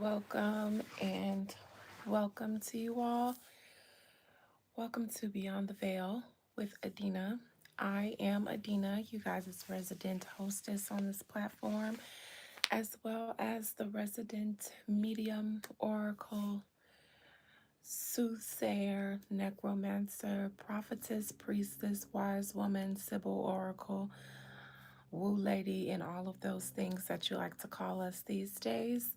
welcome, and welcome to you all. Welcome to Beyond the Veil with Adina. I am Adina, you guys' resident hostess on this platform, as well as the resident medium, oracle, soothsayer, necromancer, prophetess, priestess, wise woman, sibyl, oracle, woo lady, and all of those things that you like to call us these days.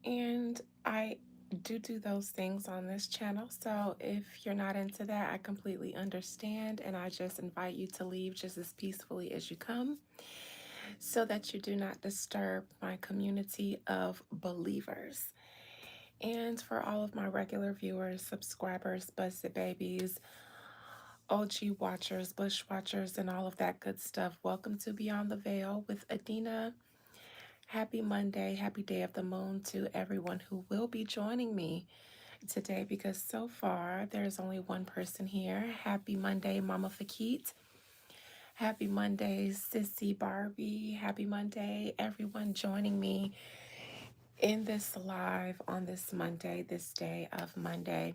And I do those things on this channel. So if you're not into that, I completely understand. And I just invite you to leave just as peacefully as you come so that you do not disturb my community of believers. And for all of my regular viewers, subscribers, busted babies, OG watchers, bush watchers, and all of that good stuff, welcome to Beyond the Veil with Adina. Happy Monday, happy day of the moon to everyone who will be joining me today because so far there's only one person here. Happy Monday, Mama Fakit. Happy Monday, Sissy Barbie. Happy Monday, everyone joining me in this live on this Monday, this day of Monday.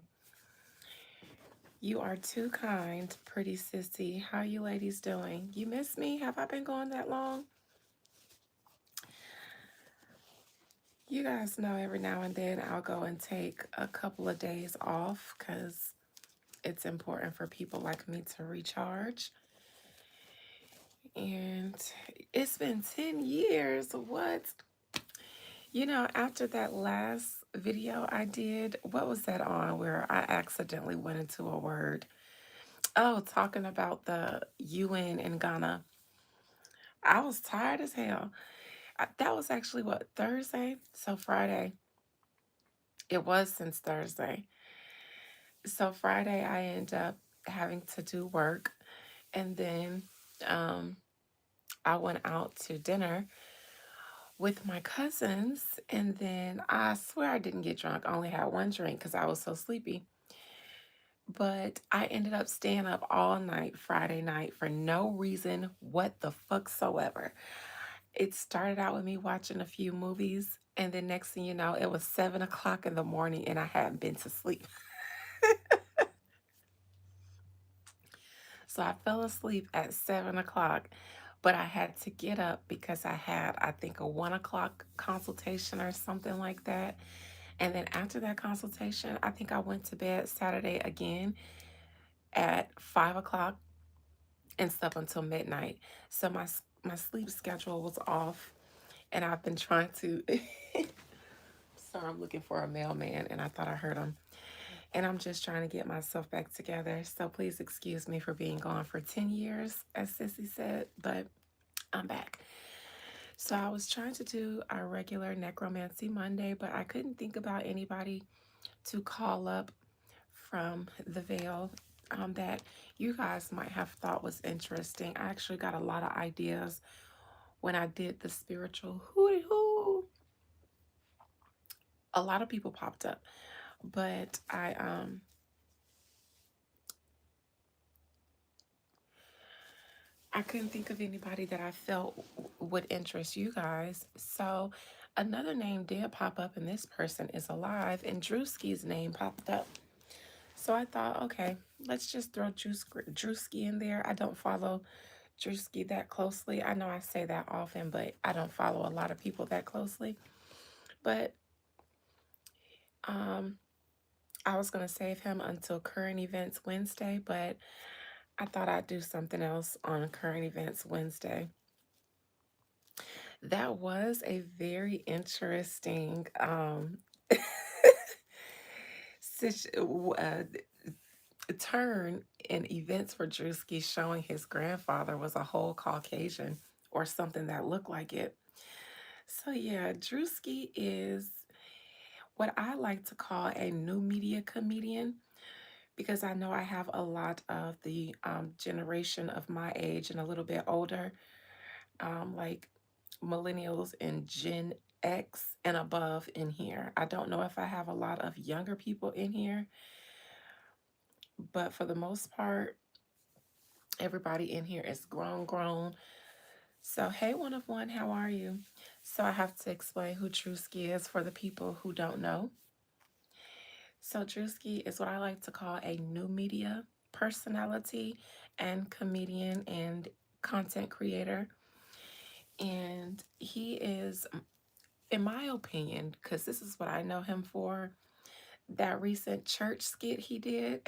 You are too kind, pretty sissy. How you ladies doing? You miss me? Have I been gone that long? You guys know every now and then I'll go and take a couple of days off because it's important for people like me to recharge. And it's been 10 years. What? After that last video I did, what was that on where I accidentally went into a word? Oh, talking about the UN in Ghana. I was tired as hell. That was actually what, Thursday? So Friday. It was since Thursday. So Friday, I end up having to do work. And then um, I went out to dinner with my cousins. And then I swear I didn't get drunk. I only had one drink because I was so sleepy. But I ended up staying up all night Friday night for no reason what the fuck soever. It started out with me watching a few movies. And then next thing you know, it was 7 o'clock in the morning and I hadn't been to sleep. So I fell asleep at 7 o'clock, but I had to get up because I had, I think, a 1 o'clock consultation or something like that. And then after that consultation, I think I went to bed Saturday again at 5 o'clock and slept until midnight. So my sleep schedule was off, and I've been trying to. Sorry, I'm looking for a mailman, and I thought I heard him. And I'm just trying to get myself back together. So please excuse me for being gone for 10 years, as Sissy said, but I'm back. So I was trying to do our regular Necromancy Monday, but I couldn't think about anybody to call up from the veil that you guys might have thought was interesting. I actually got a lot of ideas when I did the spiritual hooty hoo. A lot of people popped up, but I couldn't think of anybody that I felt would interest you guys. So another name did pop up, and this person is alive, and Druski's name popped up. So I thought, okay, let's just throw Druski in there. I don't follow Druski that closely. I know I say that often, but I don't follow a lot of people that closely. But um, I was going to save him until Current Events Wednesday, but I thought I'd do something else on Current Events Wednesday. That was a very interesting turn in events for Druski, showing his grandfather was a whole Caucasian or something that looked like it. So yeah, Druski is what I like to call a new media comedian because I know I have a lot of the generation of my age and a little bit older, like millennials and Gen X and above in here. I don't know if I have a lot of younger people in here, but for the most part, everybody in here is grown, grown. So, hey, one of one, how are you? So, I have to explain who Druski is for the people who don't know. So, Druski is what I like to call a new media personality and comedian and content creator. And he is, in my opinion, because this is what I know him for, that recent church skit he did.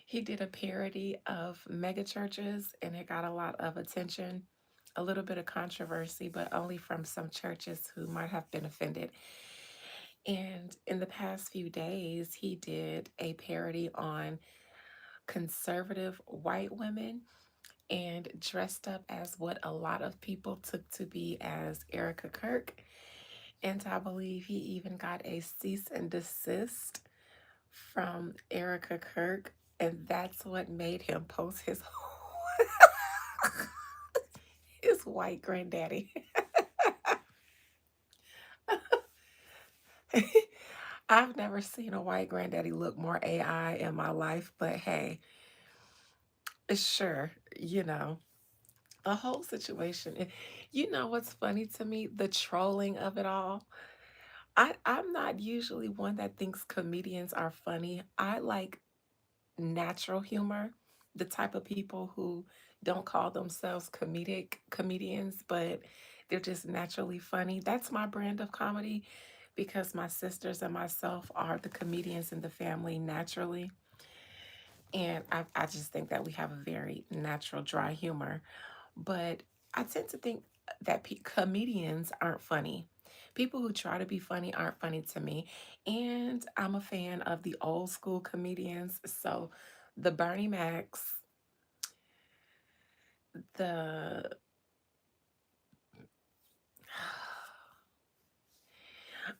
He did a parody of mega churches and it got a lot of attention, a little bit of controversy, but only from some churches who might have been offended. And in the past few days, he did a parody on conservative white women and dressed up as what a lot of people took to be as Erica Kirk. And I believe he even got a cease and desist from Erica Kirk, and that's what made him post his his white granddaddy. I've never seen a white granddaddy look more AI in my life, but hey, sure, the whole situation. You know what's funny to me? The trolling of it all. I'm not usually one that thinks comedians are funny. I like natural humor, the type of people who don't call themselves comedic comedians, but they're just naturally funny. That's my brand of comedy because my sisters and myself are the comedians in the family naturally. And I just think that we have a very natural, dry humor. But I tend to think that comedians aren't funny. People who try to be funny aren't funny to me. And I'm a fan of the old school comedians. So the Bernie Macs, the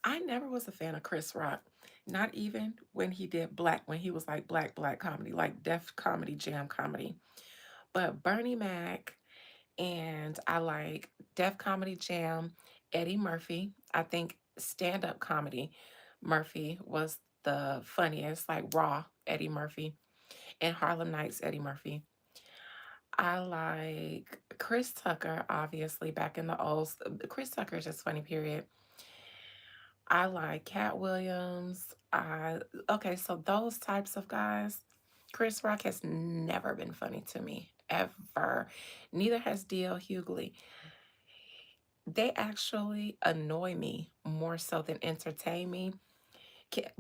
I never was a fan of Chris Rock. Not even when he did when he was like black comedy, like Def Comedy, Jam Comedy. But Bernie Mac, and I like Def Comedy Jam, Eddie Murphy. I think stand up comedy Murphy was the funniest, like raw Eddie Murphy, and Harlem Nights Eddie Murphy. I like Chris Tucker, obviously, back in the old. Chris Tucker is just funny, period. I like Cat Williams. Okay, so those types of guys. Chris Rock has never been funny to me, ever. Neither has D.L. Hughley. They actually annoy me more so than entertain me.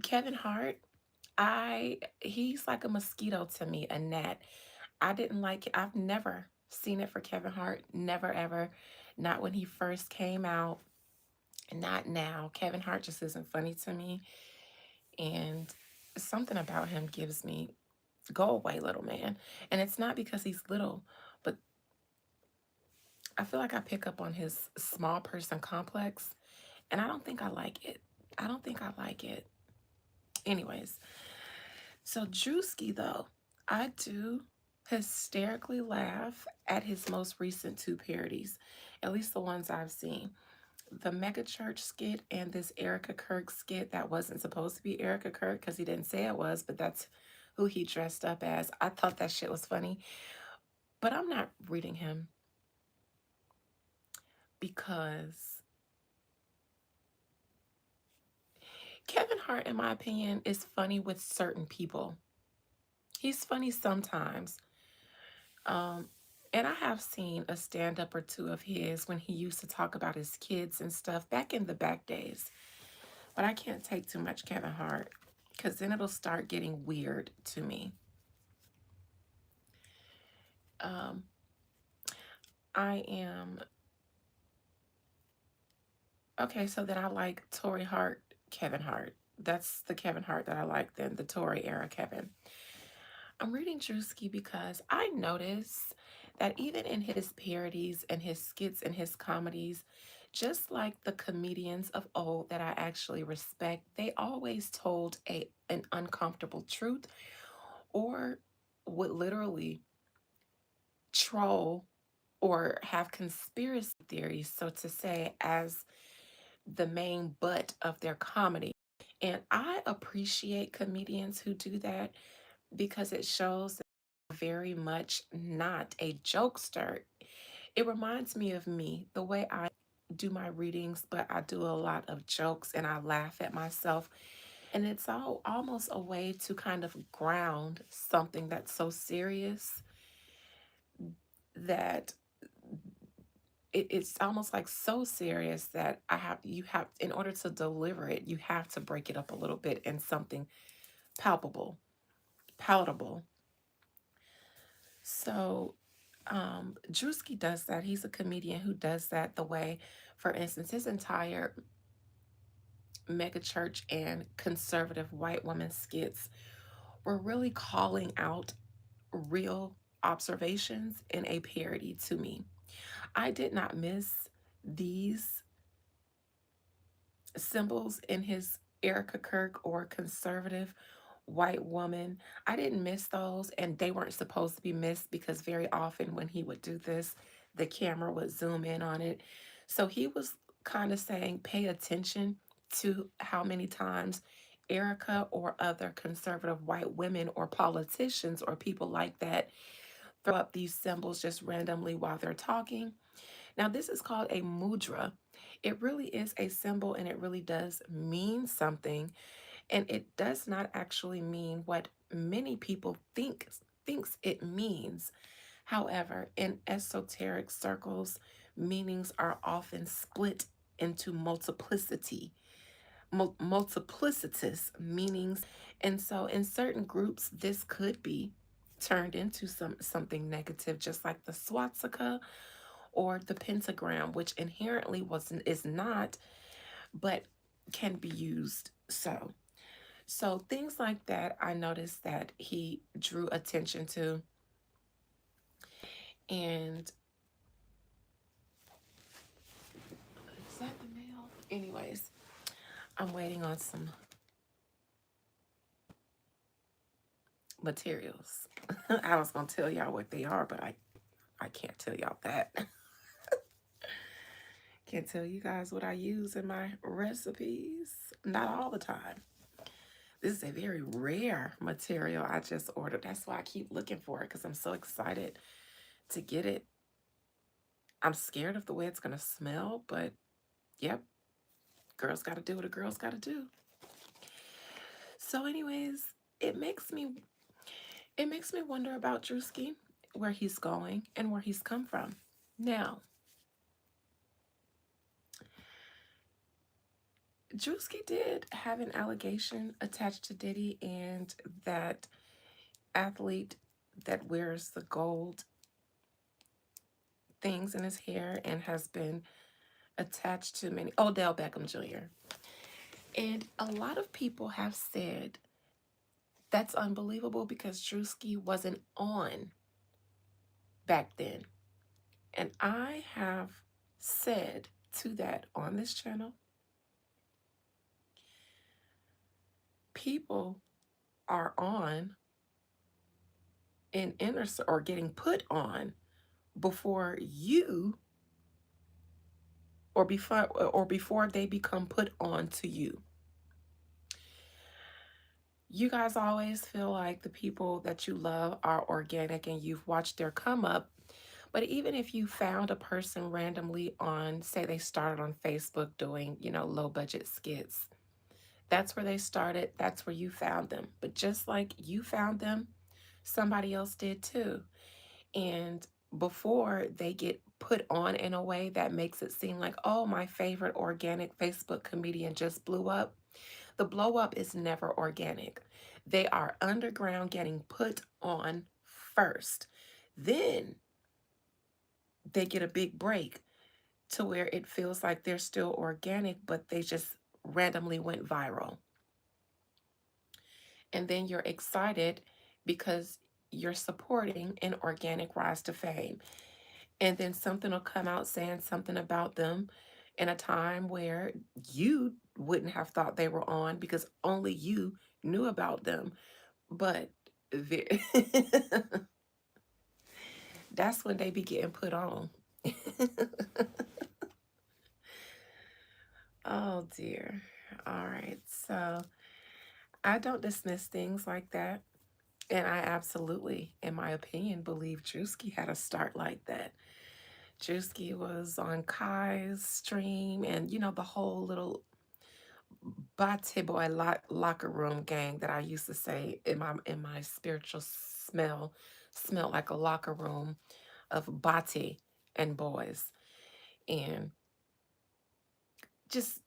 Kevin Hart, he's like a mosquito to me, a gnat. I didn't like it. I've never seen it for Kevin Hart, never ever. Not when he first came out, not now. Kevin Hart just isn't funny to me, and something about him gives me go away, little man. And it's not because he's little, but I feel like I pick up on his small person complex, and I don't think I like it. I don't think I like it. Anyways, so Druski, though, I do hysterically laugh at his most recent two parodies, at least the ones I've seen. The Mega Church skit and this Erica Kirk skit that wasn't supposed to be Erica Kirk because he didn't say it was, but that's who he dressed up as. I thought that shit was funny, but I'm not reading him because Kevin Hart, in my opinion, is funny with certain people. He's funny sometimes. Um, and I have seen a stand up or two of his when he used to talk about his kids and stuff back in the back days. But I can't take too much Kevin Hart because then it'll start getting weird to me. Um, I am okay. So then I like Tory Hart, Kevin Hart. That's the Kevin Hart that I like. Then the Tory era Kevin. I'm reading Druski because I notice that even in his parodies and his skits and his comedies, just like the comedians of old that I actually respect, they always told an uncomfortable truth or would literally troll or have conspiracy theories, so to say, as the main butt of their comedy. And I appreciate comedians who do that because it shows very much not a jokester. It reminds me of me, the way I do my readings, but I do a lot of jokes and I laugh at myself. And it's all almost a way to kind of ground something that's so serious that it's almost like so serious that you have, in order to deliver it, you have to break it up a little bit in something palpable, palatable. So Druski does that. He's a comedian who does that the way, for instance, his entire mega church and conservative white woman skits were really calling out real observations in a parody to me. I did not miss these symbols in his Erica Kirk or conservative white woman. I didn't miss those, and they weren't supposed to be missed because very often when he would do this, the camera would zoom in on it. So he was kind of saying, pay attention to how many times Erica or other conservative white women or politicians or people like that throw up these symbols just randomly while they're talking. Now, this is called a mudra. It really is a symbol and it really does mean something. And it does not actually mean what many people thinks it means. However, in esoteric circles, meanings are often split into multiplicitous meanings. And so in certain groups, this could be turned into something negative, just like the swastika or the pentagram, which inherently wasn't is not, but can be used so. So things like that, I noticed that he drew attention to. And is that the mail? Anyways, I'm waiting on some materials. I was gonna tell y'all what they are, but I can't tell y'all that. Can't tell you guys what I use in my recipes. Not all the time. This is a very rare material I just ordered. That's why I keep looking for it, because I'm so excited to get it. I'm scared of the way it's gonna smell, but yep, girls gotta do what a girl's gotta do. So, anyways, it makes me it makes me wonder about Druski, where he's going and where he's come from. Now, Druski did have an allegation attached to Diddy and that athlete that wears the gold things in his hair and has been attached to many, Odell Beckham Jr. And a lot of people have said that's unbelievable because Druski wasn't on back then. And I have said to that on this channel, people are on in inner or getting put on before you or before they become put on to you. You guys always feel like the people that you love are organic and you've watched their come up. But even if you found a person randomly on, say they started on Facebook doing, low budget skits, that's where they started. That's where you found them. But just like you found them, somebody else did too. And before they get put on in a way that makes it seem like, oh, my favorite organic Facebook comedian just blew up, the blow up is never organic. They are underground getting put on first. Then they get a big break to where it feels like they're still organic, but they just randomly went viral. And then you're excited because you're supporting an organic rise to fame. And then something will come out saying something about them in a time where you wouldn't have thought they were on because only you knew about them. But that's when they be getting put on. Oh dear. All right. So I don't dismiss things like that. And I absolutely, in my opinion, believe Druski had a start like that. Druski was on Kai's stream, and the whole little Bate boy locker room gang that I used to say in my spiritual smelled like a locker room of Bate and boys. And just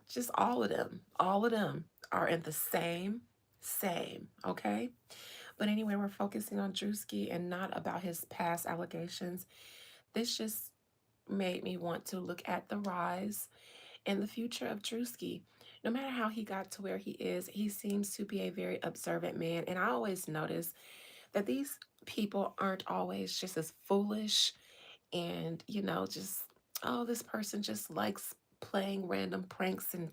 just all of them are in the same, okay. But anyway, we're focusing on Drewski and not about his past allegations. This just made me want to look at the rise and the future of Drewski. No matter how he got to where he is, he seems to be a very observant man, and I always notice that these people aren't always just as foolish and just, oh, this person just likes playing random pranks. And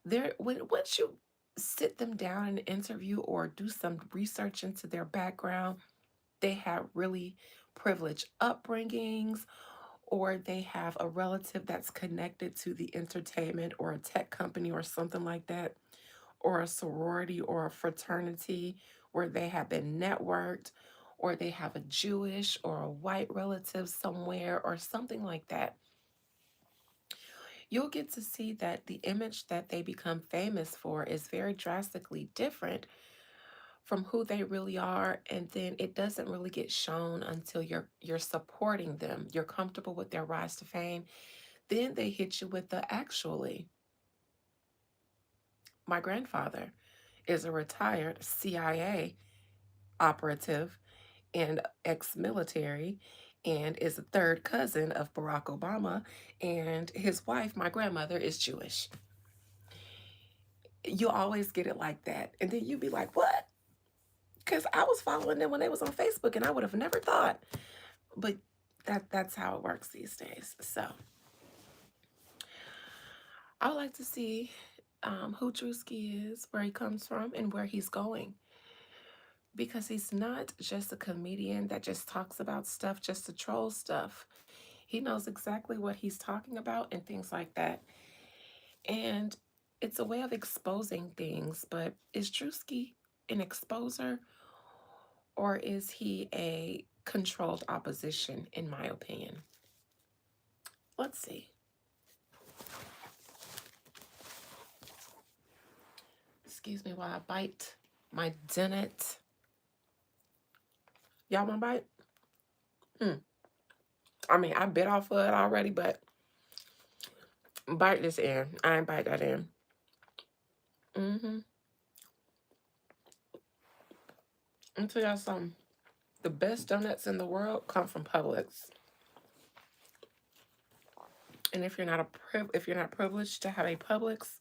there, when once you sit them down in an interview or do some research into their background, they have really privileged upbringings, or they have a relative that's connected to the entertainment or a tech company or something like that, or a sorority or a fraternity where they have been networked, or they have a Jewish or a white relative somewhere or something like that. You'll get to see that the image that they become famous for is very drastically different from who they really are, and then it doesn't really get shown until you're supporting them. You're comfortable with their rise to fame. Then they hit you with the actually. My grandfather is a retired CIA operative and ex-military, and is a third cousin of Barack Obama, and his wife, my grandmother, is Jewish. You always get it like that, and then you'd be like, what? Because I was following them when they was on Facebook, and I would have never thought. But that's how it works these days. So I would like to see who Druski is, where he comes from, and where he's going. Because he's not just a comedian that just talks about stuff just to troll stuff. He knows exactly what he's talking about and things like that. And it's a way of exposing things. But is Druski an exposer, or is he a controlled opposition, in my opinion? Let's see. Excuse me while I bite my donut. Y'all want to bite? I mean, I bit off of it already, but bite this in. I ain't bite that in. Mm-hmm. I'll tell y'all something. The best donuts in the world come from Publix. And if you're not privileged to have a Publix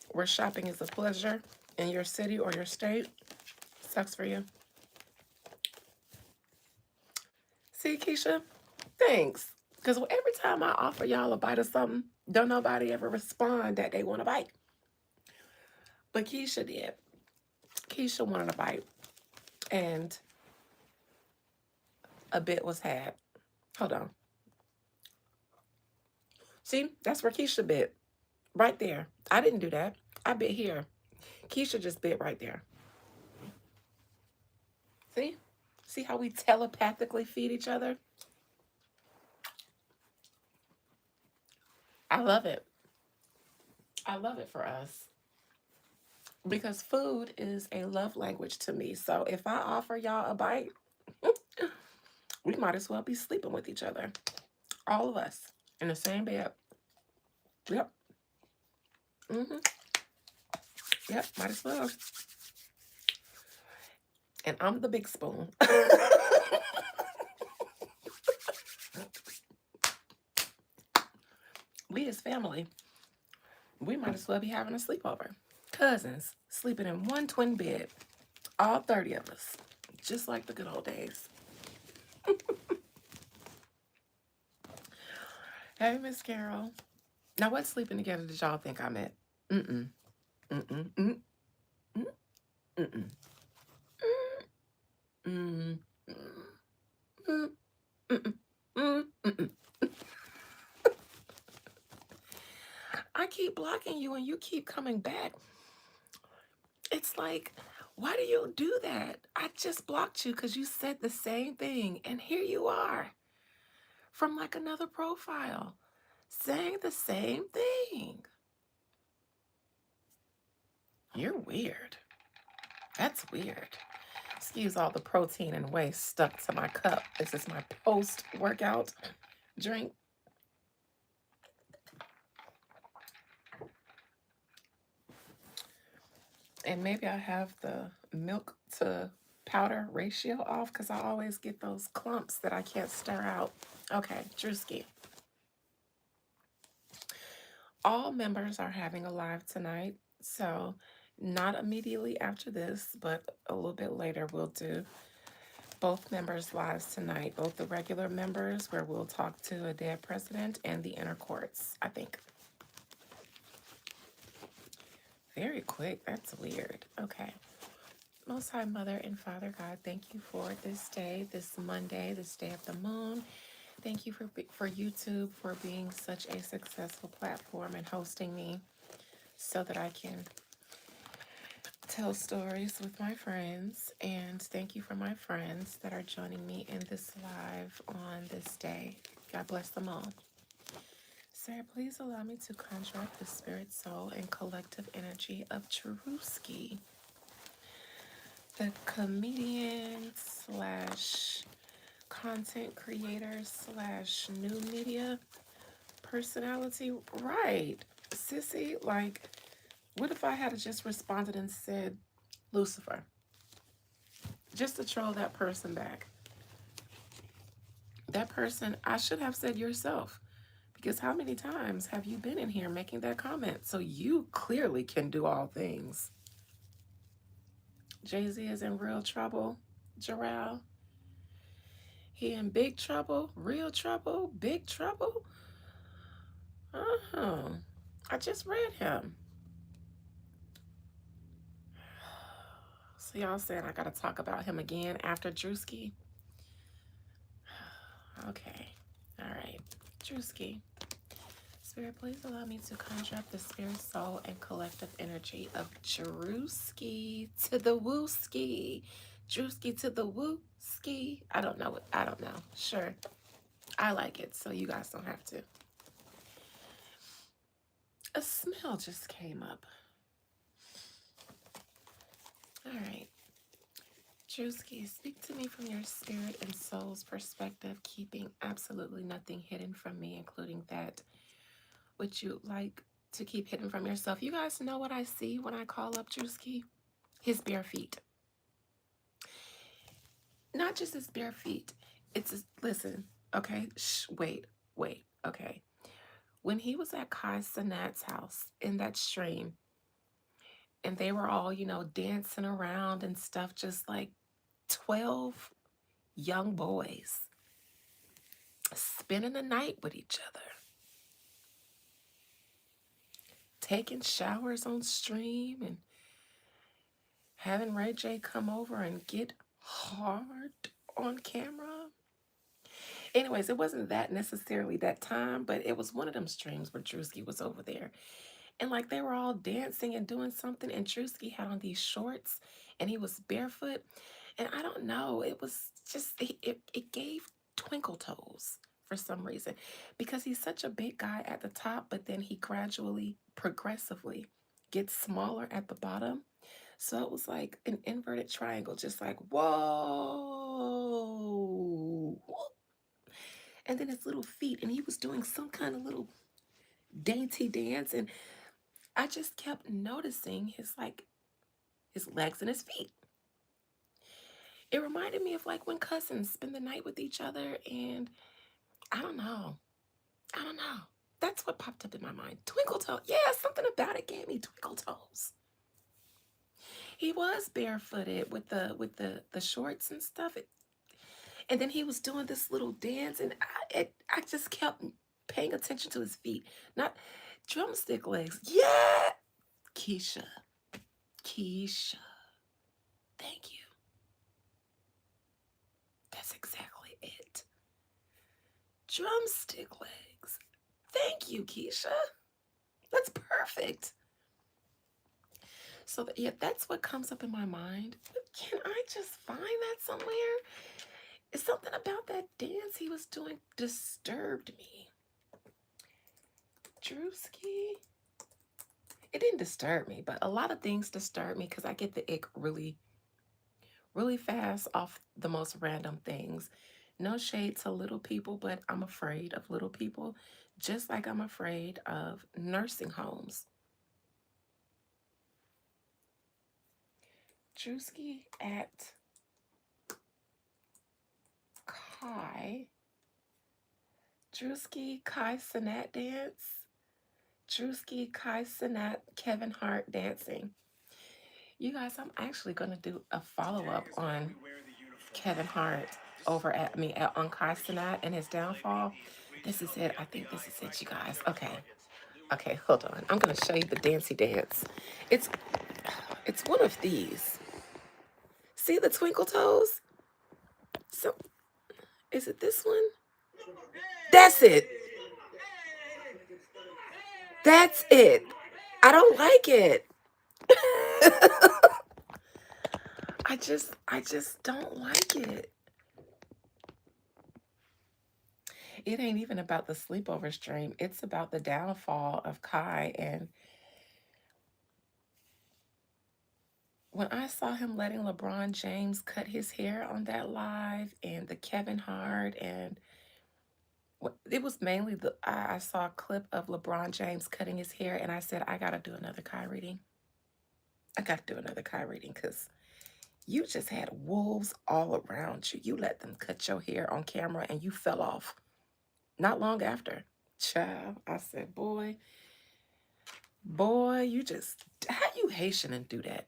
where shopping is a pleasure in your city or your state, sucks for you. See, Keisha, thanks. Because every time I offer y'all a bite of something, don't nobody ever respond that they want a bite. But Keisha did. Keisha wanted a bite, and a bit was had. Hold on. See, that's where Keisha bit. Right there. I didn't do that. I bit here. Keisha just bit right there. See? See how we telepathically feed each other? I love it. I love it for us. Because food is a love language to me. So if I offer y'all a bite, we might as well be sleeping with each other. All of us in the same bed. Yep. Mm-hmm. Yep, might as well. And I'm the big spoon. We as family, we might as well be having a sleepover. Cousins sleeping in one twin bed. All 30 of us. Just like the good old days. Hey, Miss Carol. Now, what sleeping together did y'all think I meant? Mm-mm. Mm-mm. Mm-mm. Mm-mm. Mm-mm. Mm-mm. Mm-mm. Mm-mm. I keep blocking you and you keep coming back. it's like, why do you do that? I just blocked you because you said the same thing. And here you are from like another profile saying the same thing. You're weird. That's weird. Excuse all the protein and whey stuck to my cup. This is my post-workout drink. And maybe I have the milk to powder ratio off because I always get those clumps that I can't stir out. Okay, Druski. All members are having a live tonight. So not immediately after this, but a little bit later we'll do both members lives tonight, both the regular members where we'll talk to a dead president and the inner courts, I think. Very quick. That's weird. Okay. Most High Mother and Father God, thank you for this day, this Monday, this day of the moon. Thank you for YouTube for being such a successful platform and hosting me so that I can tell stories with my friends. And thank you for my friends that are joining me in this live on this day. God bless them all. Sir, please allow me to contract the spirit, soul, and collective energy of Druski, the comedian slash content creator slash new media personality. Right, sissy, like, what if I had just responded and said Lucifer? Just to troll that person back. That person, I should have said yourself. Because how many times have you been in here making that comment? So you clearly can do all things. Jay-Z is in real trouble, Jarrell. He in big trouble, real trouble, big trouble. I just read him. So y'all saying I gotta talk about him again after Druski? Okay, all right, Druski. Spirit, please allow me to contract the spirit, soul, and collective energy of Druski to the wooski. Druski to the wooski. I don't know. I don't know. Sure. I like it, so you guys don't have to. A smell just came up. All right. Druski, speak to me from your spirit and soul's perspective, keeping absolutely nothing hidden from me, including that which you like to keep hidden from yourself. You guys know what I see when I call up Druski? His bare feet. Not just his bare feet. Listen, okay? Wait, okay. When he was at Kai Sanat's house in that stream, and they were all, dancing around and stuff, just like 12 young boys spending the night with each other, taking showers on stream and having Ray J come over and get hard on camera. Anyways, it wasn't that necessarily that time, but it was one of them streams where Druski was over there. And like they were all dancing and doing something, and Druski had on these shorts and he was barefoot. And I don't know, it was just, it gave twinkle toes for some reason, because he's such a big guy at the top, but then he gradually, progressively gets smaller at the bottom. So it was like an inverted triangle, just like, whoa. And then his little feet, and he was doing some kind of little dainty dance. And I just kept noticing his legs and his feet. It reminded me of like when cousins spend the night with each other, and I don't know. That's what popped up in my mind. Twinkle toe. Yeah, something about it gave me twinkle toes. He was barefooted with the shorts and stuff. And then he was doing this little dance, and I just kept paying attention to his feet. Not drumstick legs. Yeah. Keisha. Thank you. That's exactly it. Drumstick legs. Thank you, Keisha. That's perfect. So yeah, that's what comes up in my mind. But can I just find that somewhere? It's something about that dance he was doing disturbed me. Druski. It didn't disturb me, but a lot of things disturb me because I get the ick really, really fast off the most random things. No shade to little people, but I'm afraid of little people, just like I'm afraid of nursing homes. Druski at Kai. Druski Kai Sinat dance. Druski Kai Sinat Kevin Hart dancing. You guys, I'm actually going to do a follow up on Kevin Hart over at me on Kai Sinat and his downfall. This is it. I think this is it, you guys. Okay. Okay, hold on. I'm going to show you the dancey dance. It's it's one of these. See the twinkle toes? So is it this one? That's it. That's it. I don't like it. I just don't like it. It ain't even about the sleepover stream. It's about the downfall of Kai. And when I saw him letting LeBron James cut his hair on that live and the Kevin Hart and it was mainly I saw a clip of LeBron James cutting his hair and I said, I gotta do another Kai reading. I gotta do another Kai reading because you just had wolves all around you. You let them cut your hair on camera and you fell off. Not long after. Child, I said, boy, you just, how you Haitian and do that?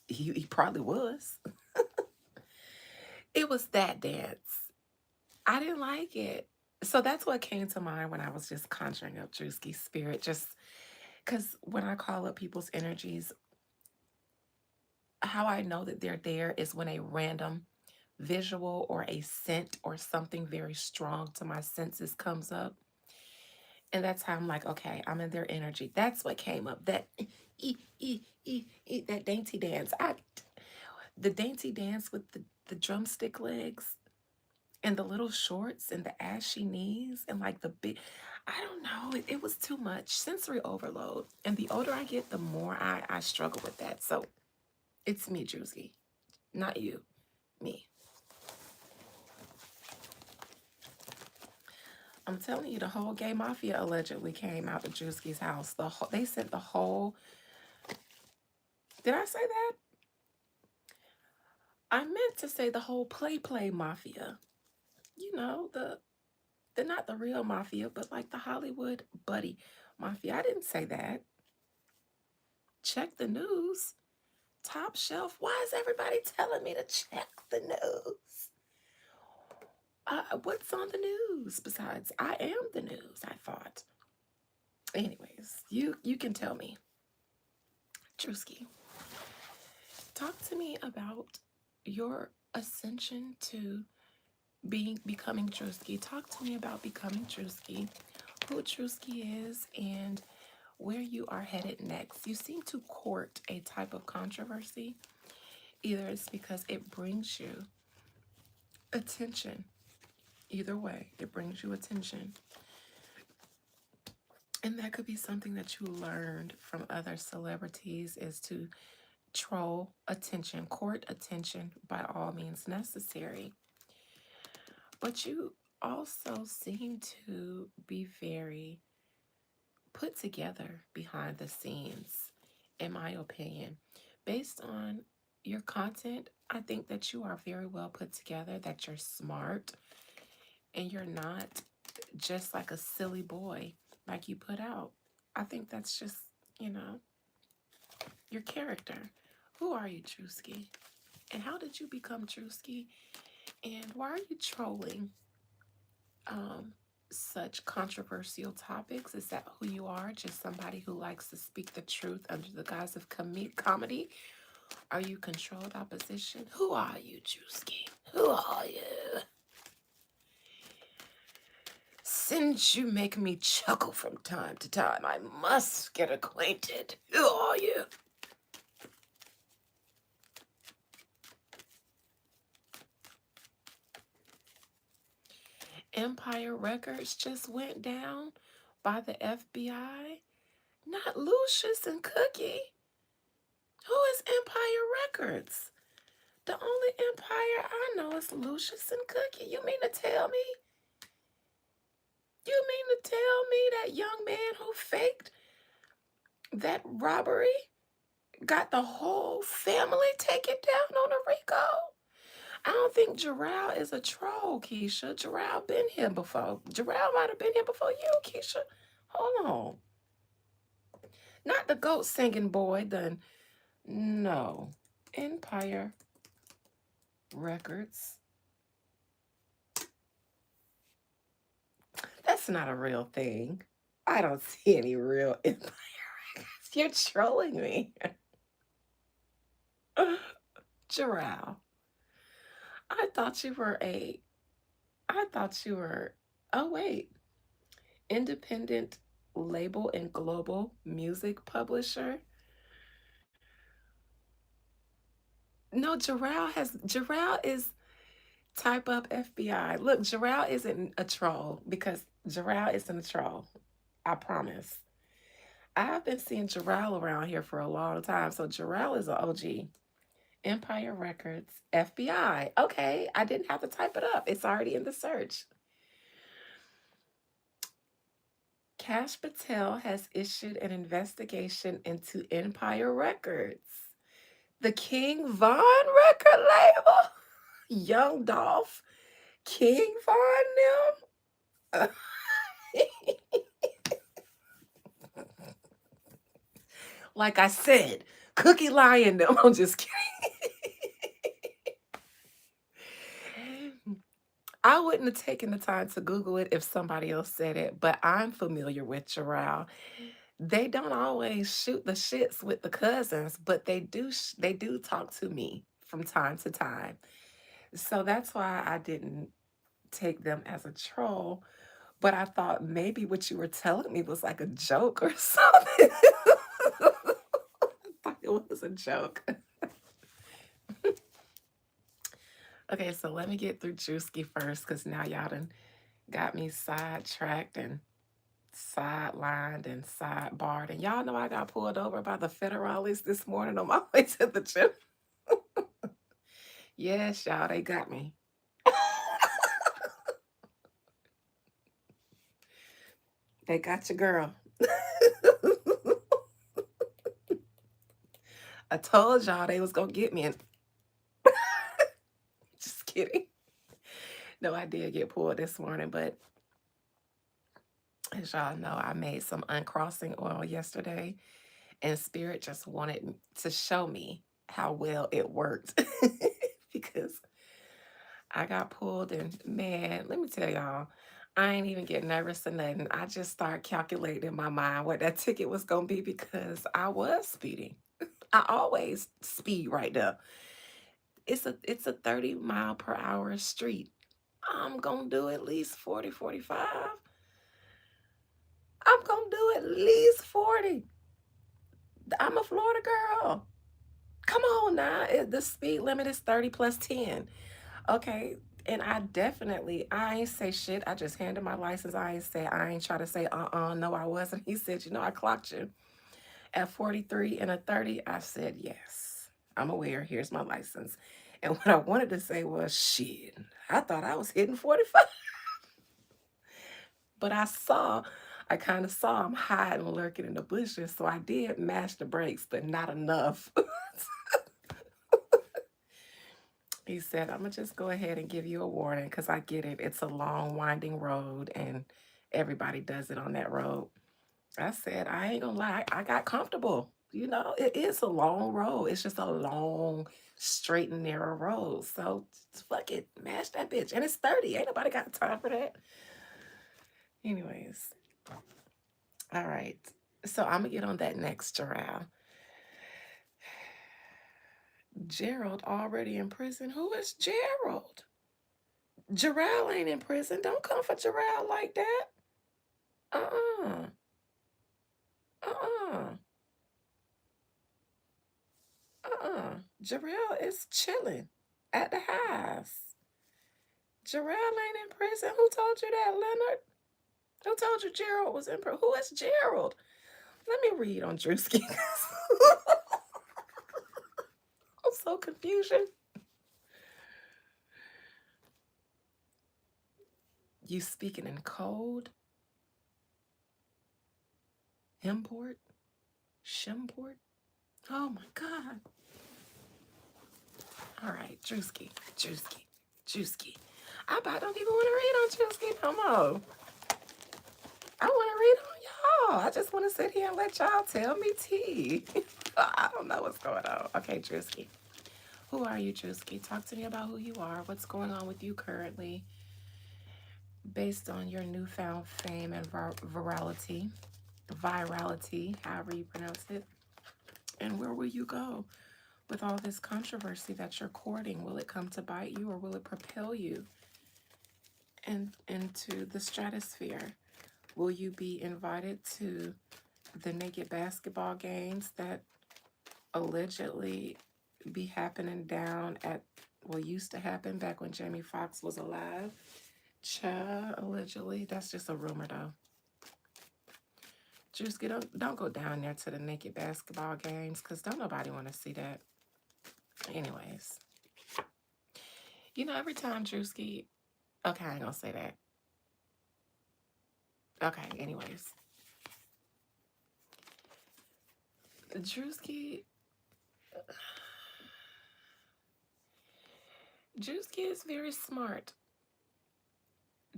He probably was. It was that dance. I didn't like it. So that's what came to mind when I was just conjuring up Drewski's spirit. Just because when I call up people's energies, how I know that they're there is when a random visual or a scent or something very strong to my senses comes up. And that's how I'm like, okay, I'm in their energy. That's what came up. That that dainty dance. The dainty dance with the drumstick legs and the little shorts and the ashy knees and like the big, I don't know, it was too much sensory overload. And the older I get, the more I struggle with that. So it's me, Druski, not you, me. I'm telling you, the whole gay mafia allegedly came out of Druski's house. They sent the whole. Did I say that? I meant to say the whole play mafia. You know, they're not the real mafia, but like the Hollywood buddy mafia. I didn't say that. Check the news. Top shelf. Why is everybody telling me to check the news? What's on the news besides I am the news? I thought. Anyways, you can tell me, Druski. Talk to me about your ascension to becoming Druski. Talk to me about becoming Druski, who Druski is, and where you are headed next. You seem to court a type of controversy. Either it's because it brings you attention. Either way, it brings you attention. And that could be something that you learned from other celebrities is to troll attention, court attention by all means necessary. But you also seem to be very put together behind the scenes, in my opinion. Based on your content, I think that you are very well put together, that you're smart, and you're not just like a silly boy like you put out. I think that's just, you know, your character. Who are you, Druski? And how did you become Druski? And why are you trolling such controversial topics? Is that who you are? Just somebody who likes to speak the truth under the guise of comedy? Are you controlled opposition? Who are you, Druski? Who are you? Since you make me chuckle from time to time, I must get acquainted. Who are you? Empire Records just went down by the FBI. Not Lucius and Cookie. Who is Empire Records? The only Empire I know is Lucius and Cookie. You mean to tell me? You mean to tell me that young man who faked that robbery got the whole family taken down on a Rico? I don't think Jarrell is a troll, Keisha. Jarrell been here before. Jarrell might have been here before you, Keisha. Hold on. Not the goat singing boy, then. No. Empire Records. That's not a real thing. I don't see any real Empire Records. You're trolling me. Jarrell. I thought you were a. I thought you were. Oh, wait. Independent label and global music publisher. No, Jarrell is type up FBI. Look, Jarrell isn't a troll because Jarrell isn't a troll. I promise. I've been seeing Jarrell around here for a long time. So Jarrell is an OG. Empire Records, FBI. Okay, I didn't have to type it up. It's already in the search. Cash Patel has issued an investigation into Empire Records. The King Von record label? Young Dolph, King Von them? Like I said, Cookie Lion them. I'm just kidding. I wouldn't have taken the time to Google it if somebody else said it, but I'm familiar with Jarrell. They don't always shoot the shits with the cousins, but they do talk to me from time to time. So that's why I didn't take them as a troll, but I thought maybe what you were telling me was like a joke or something. I thought it was a joke. Okay, so let me get through Druski first because now y'all done got me sidetracked and sidelined and sidebarred. And y'all know I got pulled over by the federalists this morning on my way to the gym. Yes, y'all, they got me. They got your girl. I told y'all they was gonna get me. And just kidding. No, I did get pulled this morning, but as y'all know, I made some uncrossing oil yesterday, and Spirit just wanted to show me how well it worked because I got pulled, and man, let me tell y'all, I ain't even get nervous or nothing. I just started calculating in my mind what that ticket was gonna be because I was speeding. I always speed right there. It's a 30-mile-per-hour street. I'm gonna do at least 40, 45. I'm gonna do at least 40. I'm a Florida girl. Come on now. The speed limit is 30 plus 10. Okay. And I ain't say shit. I just handed my license. I ain't try to say, no, I wasn't. He said, I clocked you at 43 and a 30. I said, yes, I'm aware. Here's my license. And what I wanted to say was, shit, I thought I was hitting 45. But I kind of saw him hiding, lurking in the bushes. So I did mash the brakes, but not enough. He said, I'm going to just go ahead and give you a warning because I get it. It's a long, winding road and everybody does it on that road. I said, I ain't going to lie. I got comfortable. It is a long road. It's just a long, straight and narrow road. So fuck it. Mash that bitch. And it's 30. Ain't nobody got time for that. Anyways. All right. So I'm going to get on that next Jarrell. Gerald already in prison. Who is Gerald? Jarrell ain't in prison. Don't come for Jarrell like that. Uh-uh. Uh-uh. Uh-uh. Jarrell is chilling at the house. Jarrell ain't in prison. Who told you that, Leonard? Who told you Gerald was in prison? Who is Gerald? Let me read on Druski. I'm so confusion. You speaking in code? Import? Shimport? Oh my God. All right, Druski. Druski. Druski. I about don't even want to read on Druski no more. I want to read on y'all. I just want to sit here and let y'all tell me tea. I don't know what's going on. Okay, Druski. Who are you, Druski? Talk to me about who you are. What's going on with you currently based on your newfound fame and virality, however you pronounce it. And where will you go with all this controversy that you're courting? Will it come to bite you or will it propel you into the stratosphere? Will you be invited to the naked basketball games that allegedly be happening down at, well, used to happen back when Jamie Foxx was alive? Allegedly. That's just a rumor, though. Drewski, don't go down there to the naked basketball games because don't nobody want to see that. Anyways, you know, every time Drewski, okay, I ain't gonna say that. Okay, anyways, Drewski, Drewski is very smart.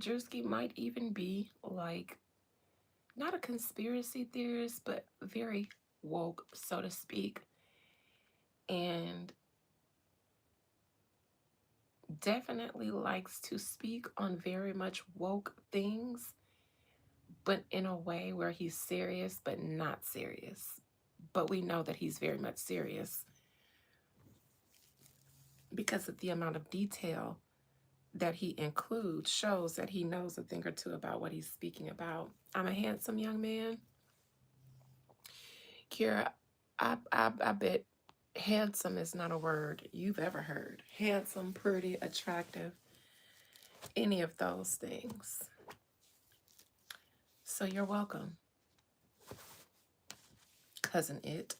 Drewski might even be like not a conspiracy theorist, but very woke, so to speak, and definitely likes to speak on very much woke things, but in a way where he's serious, but not serious. But we know that he's very much serious because of the amount of detail that he includes shows that he knows a thing or two about what he's speaking about. I'm a handsome young man. Kira, I bet handsome is not a word you've ever heard. Handsome, pretty, attractive, any of those things. So you're welcome, cousin it.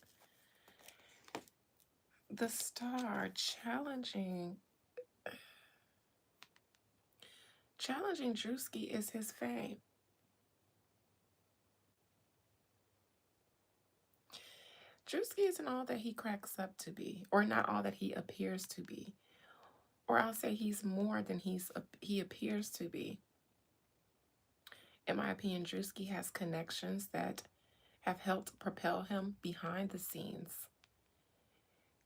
The star challenging Druski is his fame. Druski isn't all that he cracks up to be, or not all that he appears to be. Or I'll say he's more than he appears to be. In my opinion, Druski has connections that have helped propel him behind the scenes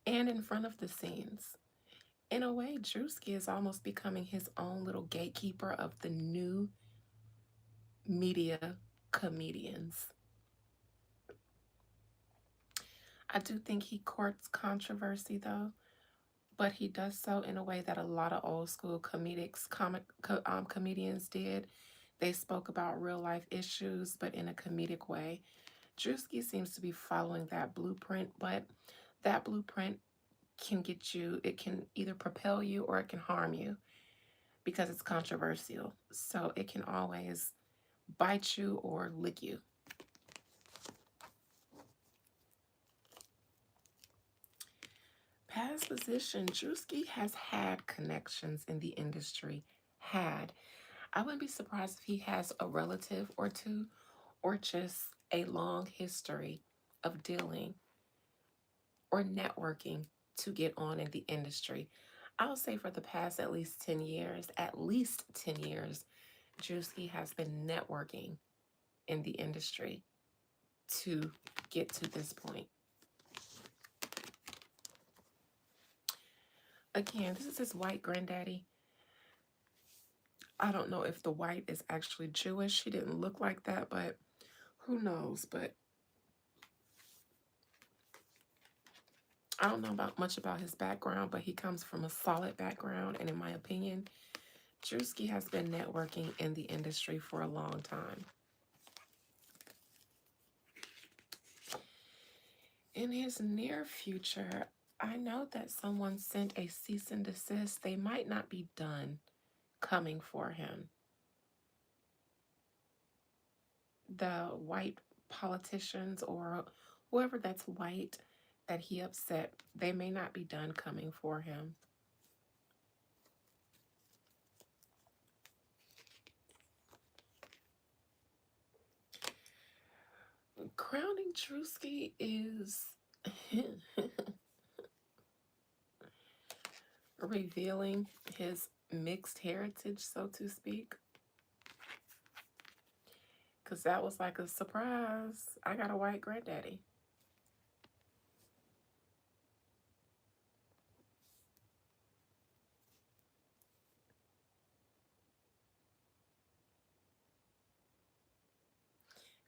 and in front of the scenes. In a way, Druski is almost becoming his own little gatekeeper of the new media comedians. I do think he courts controversy though, but he does so in a way that a lot of old school comedians did. They spoke about real life issues, but in a comedic way. Druski seems to be following that blueprint, but that blueprint can get you, it can either propel you or it can harm you because it's controversial. So it can always bite you or lick you. Past position, Druski has had connections in the industry. Had. I wouldn't be surprised if he has a relative or two or just a long history of dealing or networking to get on in the industry. I'll say for the past at least 10 years, Druski has been networking in the industry to get to this point. Again, this is his white granddaddy. I don't know if the white is actually Jewish. He didn't look like that, but who knows? But I don't know much about his background, but he comes from a solid background. And in my opinion, Druski has been networking in the industry for a long time. In his near future, I know that someone sent a cease and desist. They might not be done coming for him. The white politicians or whoever that's white that he upset, they may not be done coming for him. Crowning Druski is revealing his mixed heritage, so to speak. Because that was like a surprise. I got a white granddaddy.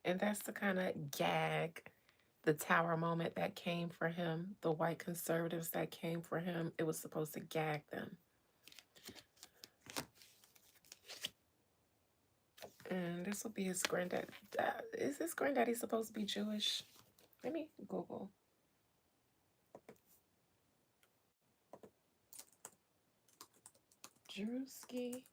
And that's the kind of gag, the tower moment that came for him, the white conservatives that came for him. It was supposed to gag them. And this will be his granddad. Is his granddaddy supposed to be Jewish? Let me Google. Druski.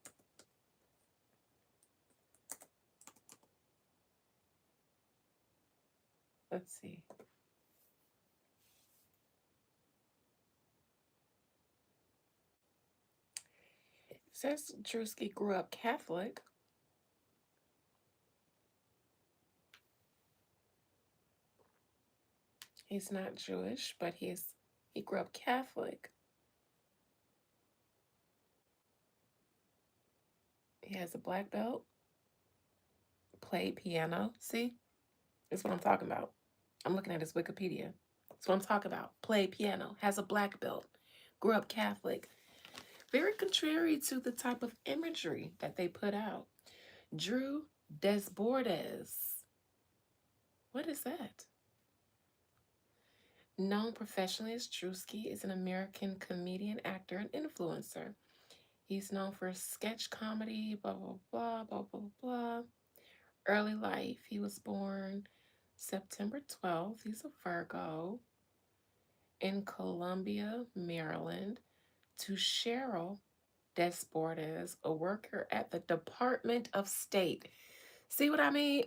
Let's see. It says Druski grew up Catholic. He's not Jewish, but he grew up Catholic. He has a black belt, played piano. See? That's what I'm talking about. I'm looking at his Wikipedia. That's what I'm talking about. Played piano, has a black belt, grew up Catholic. Very contrary to the type of imagery that they put out. Drew Desbordes. What is that? Known professionally as Druski, is an American comedian, actor, and influencer. He's known for sketch comedy, blah, blah, blah, blah, blah, blah. Early life, he was born September 12th. He's a Virgo in Columbia, Maryland, to Cheryl Desbordes, a worker at the Department of State. See what I mean?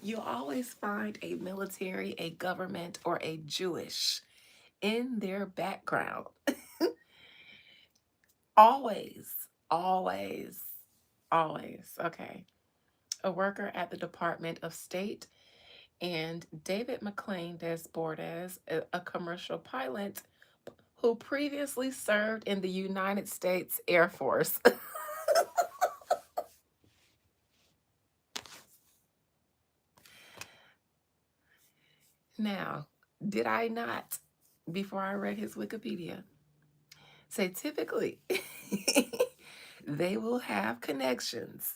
You always find a military, a government, or a Jewish in their background. Always, always, always. Okay. A worker at the Department of State, and David McLean Desbordes, a commercial pilot who previously served in the United States Air Force. Now, did I not, before I read his Wikipedia, say typically they will have connections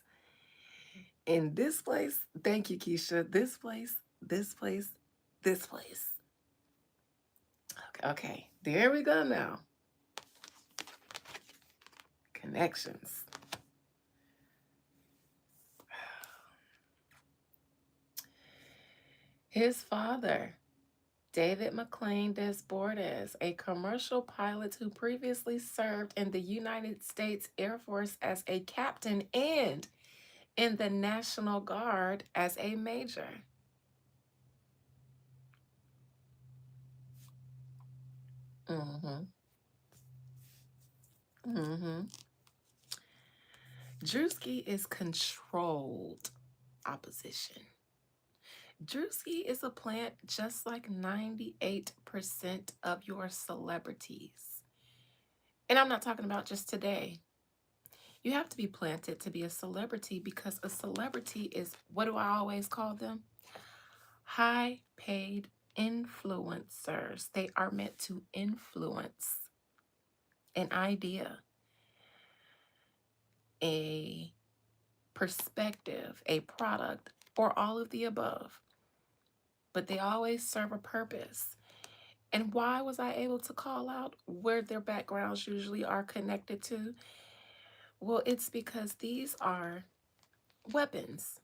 in this place? Thank you, Keisha. This place, this place, this place. Okay, there we go now. Connections. His father, David McLean Desbordes, a commercial pilot who previously served in the United States Air Force as a captain and in the National Guard as a major. Mm-hmm. Mm-hmm. Druski is controlled opposition. Druski is a plant just like 98% of your celebrities. And I'm not talking about just today. You have to be planted to be a celebrity because a celebrity is, what do I always call them? High paid influencers. They are meant to influence an idea, a perspective, a product, or all of the above. But they always serve a purpose. And why was I able to call out where their backgrounds usually are connected to? Well, it's because these are weapons.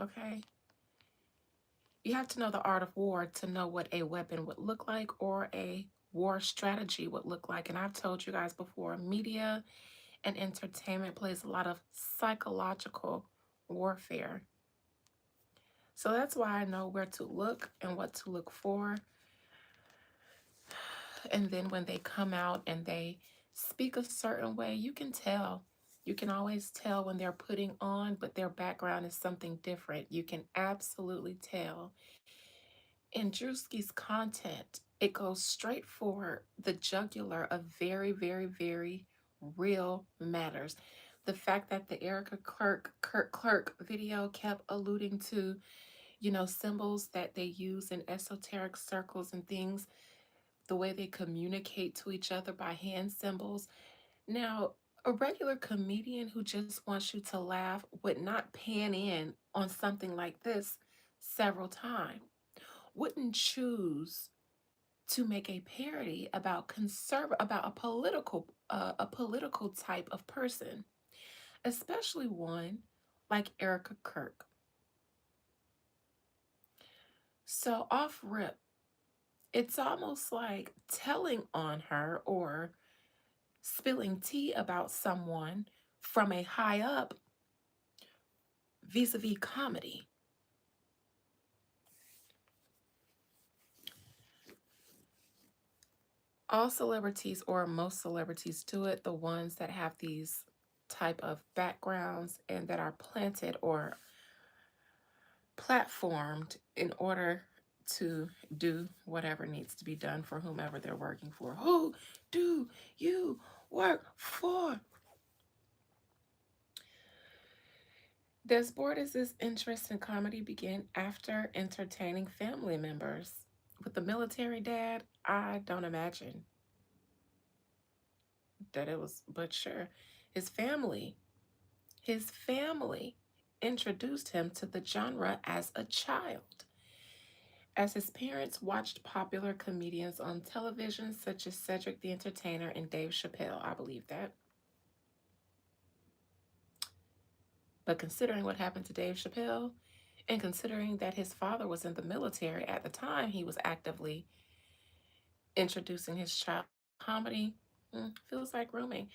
Okay? You have to know the art of war to know what a weapon would look like or a war strategy would look like. And I've told you guys before, media and entertainment plays a lot of psychological warfare. So that's why I know where to look and what to look for. And then when they come out and they speak a certain way, you can tell. You can always tell when they're putting on, but their background is something different. You can absolutely tell. In Druski's content, it goes straight for the jugular of very, very, very real matters. The fact that the Erica Kirk video kept alluding to, symbols that they use in esoteric circles and things, the way they communicate to each other by hand symbols. Now, a regular comedian who just wants you to laugh would not pan in on something like this several times, wouldn't choose to make a parody about about a political type of person, especially one like Erica Kirk. So off rip, it's almost like telling on her or spilling tea about someone from a high up vis-a-vis comedy. All celebrities or most celebrities do it, the ones that have these type of backgrounds and that are planted or platformed in order to do whatever needs to be done for whomever they're working for. Who do you work for? Desbordes' interest in comedy began after entertaining family members. With the military dad, I don't imagine that it was, but sure. His family, his family introduced him to the genre as a child. As his parents watched popular comedians on television, such as Cedric the Entertainer and Dave Chappelle, I believe that. But considering what happened to Dave Chappelle, and considering that his father was in the military at the time he was actively introducing his child comedy, feels like grooming.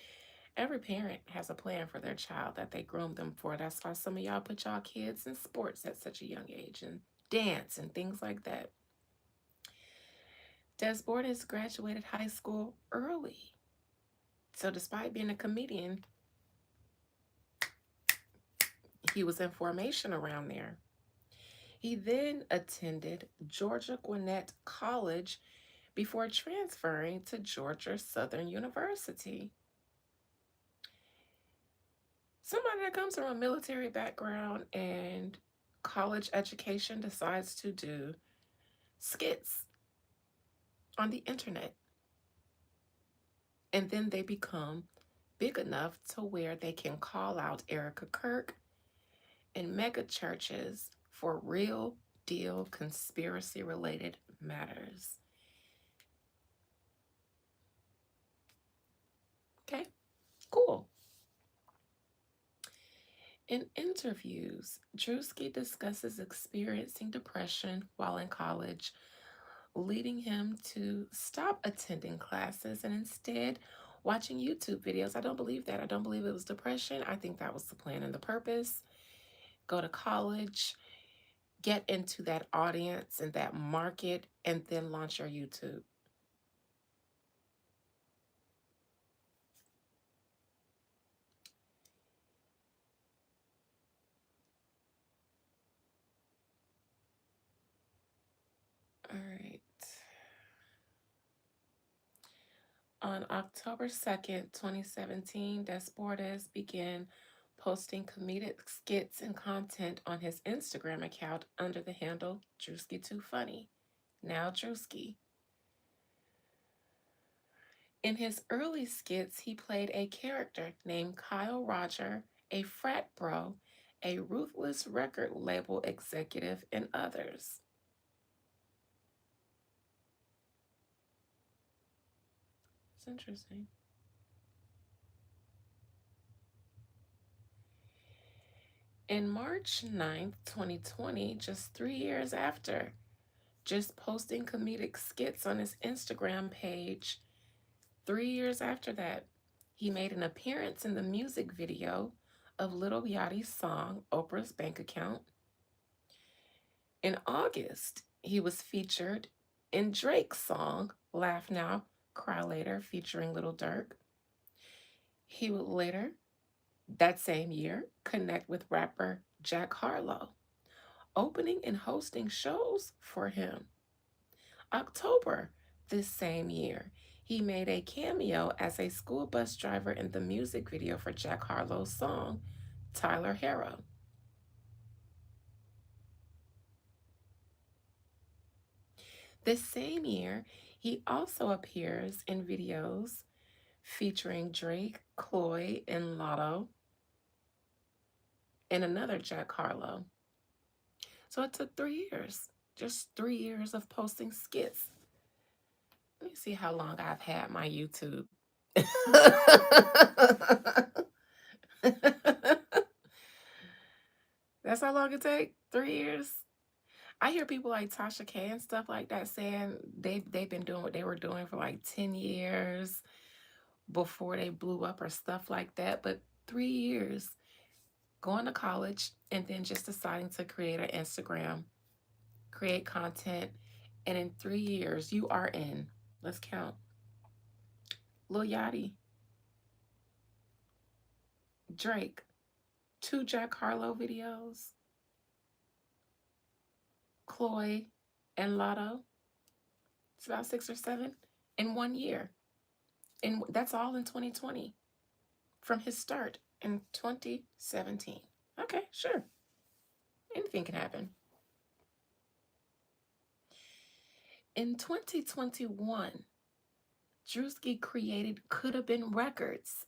Every parent has a plan for their child that they groom them for. That's why some of y'all put y'all kids in sports at such a young age and dance and things like that. Desbordes graduated high school early. So, despite being a comedian, he was in formation around there. He then attended Georgia Gwinnett College before transferring to Georgia Southern University. Somebody that comes from a military background and college education decides to do skits on the internet. And then they become big enough to where they can call out Erica Kirk in mega churches for real deal conspiracy related matters. Okay, cool. In interviews, Druski discusses experiencing depression while in college, leading him to stop attending classes and instead watching YouTube videos. I don't believe that. I don't believe it was depression. I think that was the plan and the purpose. Go to college, get into that audience and that market, and then launch your YouTube. All right. On October 2nd, 2017, Desbordes began posting comedic skits and content on his Instagram account under the handle Druski Too Funny. Now Druski. In his early skits, he played a character named Kyle Roger, a frat bro, a ruthless record label executive, and others. It's interesting. In March 9th, 2020, just 3 years after just posting comedic skits on his Instagram page, 3 years after that, he made an appearance in the music video of Little Yachty's song, Oprah's Bank Account. In August, he was featured in Drake's song, Laugh Now, Cry Later, featuring Little Durk. He would later, that same year, connect with rapper Jack Harlow, opening and hosting shows for him. October this same year, he made a cameo as a school bus driver in the music video for Jack Harlow's song, Tyler Harrow. This same year, he also appears in videos featuring Drake, Chloe, and Lotto, and another Jack Harlow. So it took 3 years, just 3 years of posting skits. Let me see how long I've had my YouTube. That's how long it take? 3 years? I hear people like Tasha K and stuff like that saying they've been doing what they were doing for like 10 years before they blew up or stuff like that. But 3 years going to college and then just deciding to create an Instagram, create content, and in 3 years you are in. Let's count. Lil Yachty, Drake, 2 Jack Harlow videos, Chloe and Lotto. It's about 6 or 7 in 1 year. And that's all in 2020 from his start in 2017. Okay, sure. Anything can happen. In 2021, Druski created Could Have Been Records.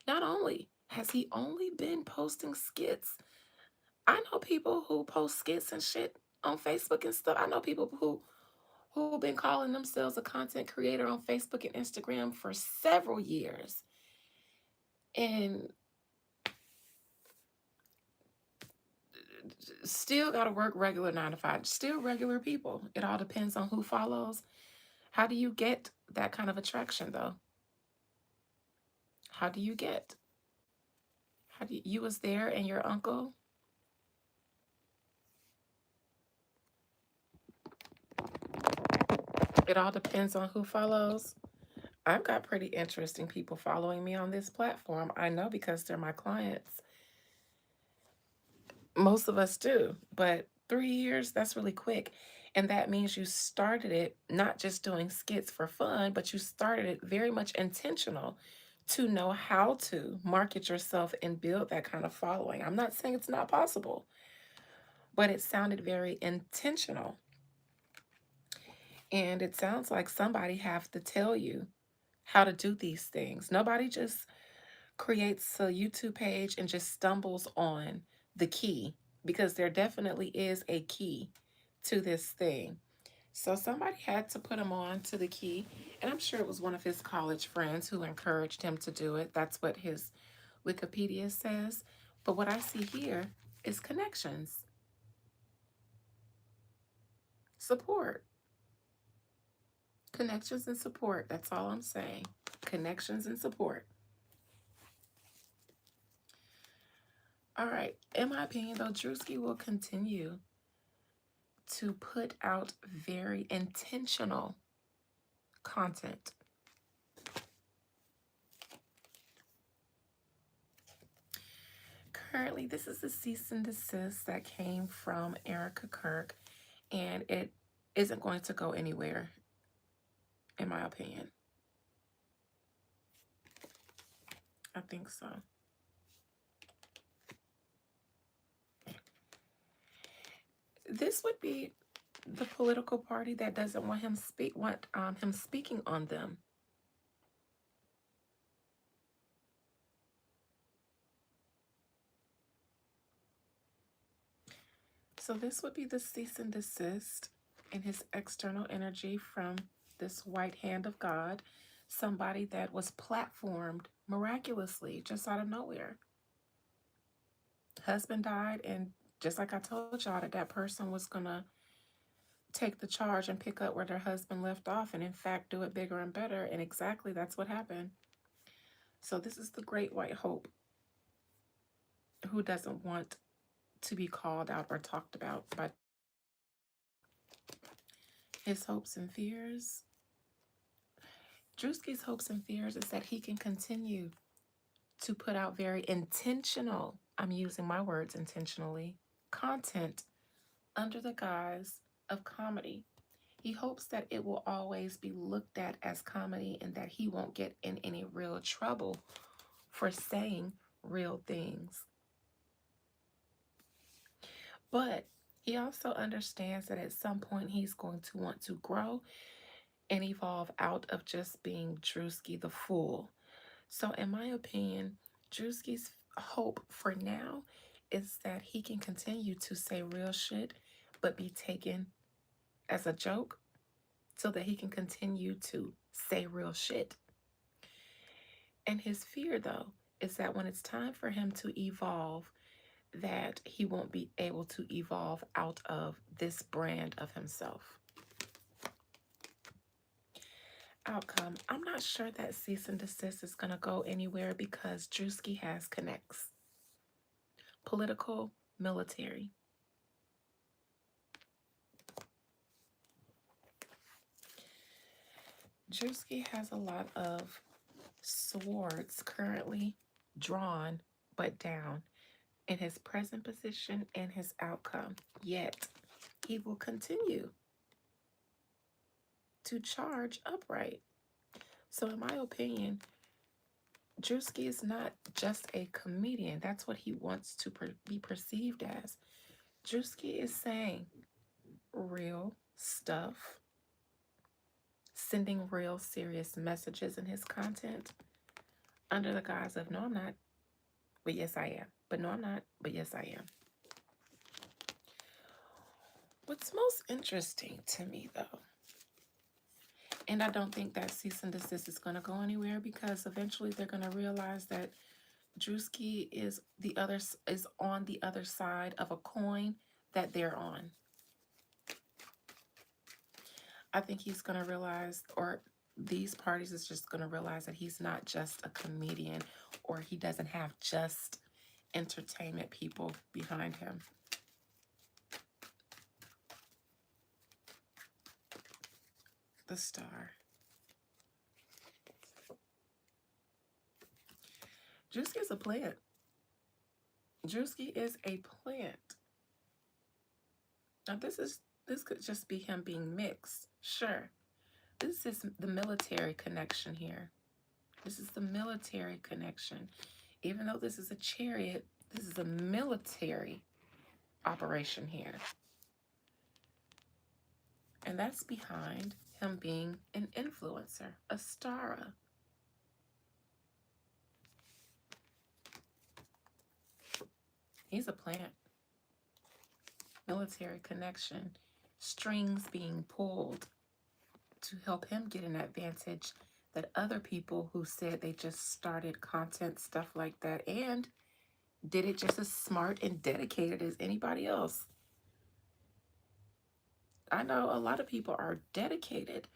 Not only has he only been posting skits, I know people who post skits and shit on Facebook and stuff. I know people who've been calling themselves a content creator on Facebook and Instagram for several years. And still got to work regular 9 to 5. Still regular people. It all depends on who follows. How do you get that kind of attraction, though? How do you get? You was there and your uncle? It all depends on who follows. I've got pretty interesting people following me on this platform. I know because they're my clients. Most of us do, but 3 years, that's really quick. And that means you started it not just doing skits for fun, but you started it very much intentional to know how to market yourself and build that kind of following. I'm not saying it's not possible, but it sounded very intentional. And it sounds like somebody have to tell you how to do these things. Nobody just creates a YouTube page and just stumbles on the key, because there definitely is a key to this thing. So somebody had to put him on to the key, and I'm sure it was one of his college friends who encouraged him to do it. That's what his Wikipedia says. But what I see here is connections, support, connections and support. That's all I'm saying. Connections and support. All right. In my opinion, though, Druski will continue to put out very intentional content. Currently, this is a cease and desist that came from Erica Kirk, and it isn't going to go anywhere, in my opinion. I think so. This would be the political party that doesn't want him speaking on them. So this would be the cease and desist in his external energy from this white hand of God, somebody that was platformed miraculously just out of nowhere. Husband died, and just like I told y'all, that that person was gonna take the charge and pick up where their husband left off, and in fact do it bigger and better. And exactly that's what happened. So this is the great white hope who doesn't want to be called out or talked about by his hopes and fears. Druski's hopes and fears is that he can continue to put out very intentional, I'm using my words intentionally, content under the guise of comedy. He hopes that it will always be looked at as comedy and that he won't get in any real trouble for saying real things. But he also understands that at some point he's going to want to grow and evolve out of just being Druski the fool. So, in my opinion, Druski's hope for now is that he can continue to say real shit but be taken as a joke so that he can continue to say real shit. And his fear, though, is that when it's time for him to evolve, that he won't be able to evolve out of this brand of himself. Outcome, I'm not sure that cease and desist is going to go anywhere because Druski has connects. Political, military. Druski has a lot of swords currently drawn but down in his present position and his outcome. Yet, he will continue to charge upright. So, in my opinion, Druski is not just a comedian. That's what he wants to be perceived as. Druski is saying real stuff, sending real serious messages in his content under the guise of, no, I'm not, but yes, I am. But no, I'm not, but yes, I am. What's most interesting to me, though, and I don't think that cease and desist is going to go anywhere because eventually they're going to realize that Druski is on the other side of a coin that they're on. I think he's going to realize, or these parties is just going to realize that he's not just a comedian or he doesn't have just entertainment people behind him. The star. Druski is a plant. Druski is a plant. Now this could just be him being mixed. Sure. This is the military connection here. This is the military connection. Even though this is a chariot, this is a military operation here. And that's behind him being an influencer, a star. He's a plant. Military connection. Strings being pulled to help him get an advantage that other people who said they just started content, stuff like that, and did it just as smart and dedicated as anybody else. I know a lot of people are dedicated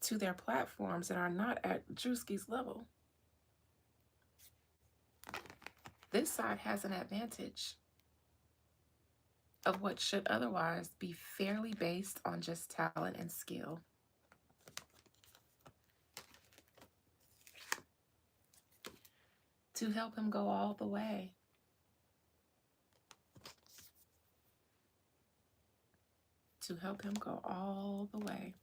to their platforms and are not at Druski's level. This side has an advantage of what should otherwise be fairly based on just talent and skill. To help him go all the way. To help him go all the way.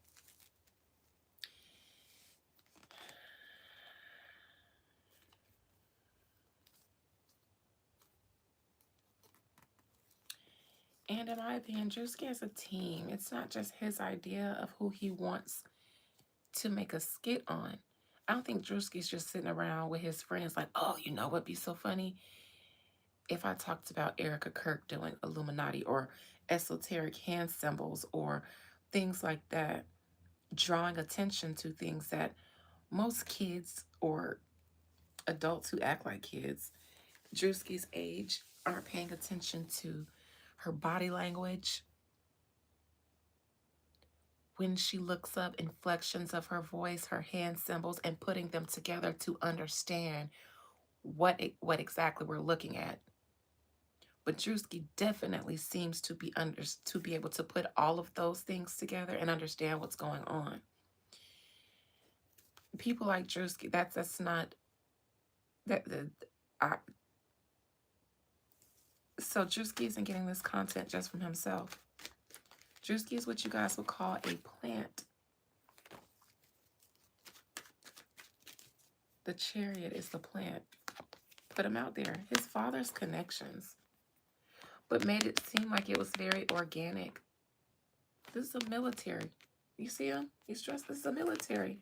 And in my opinion, Druski has a team. It's not just his idea of who he wants to make a skit on. I don't think Druski's just sitting around with his friends like, oh, you know what'd be so funny? If I talked about Erica Kirk doing Illuminati or esoteric hand symbols or things like that, drawing attention to things that most kids or adults who act like kids, Druski's age, aren't paying attention to her body language, when she looks up, inflections of her voice, her hand symbols, and putting them together to understand what exactly we're looking at. But Druski definitely seems to be able to put all of those things together and understand what's going on. People like Druski, that's not that the I, so Druski isn't getting this content just from himself. Druski is what you guys would call a plant. The Chariot is the plant. Put him out there. His father's connections, but made it seem like it was very organic. This is a military. You see him? He's dressed. This is a military.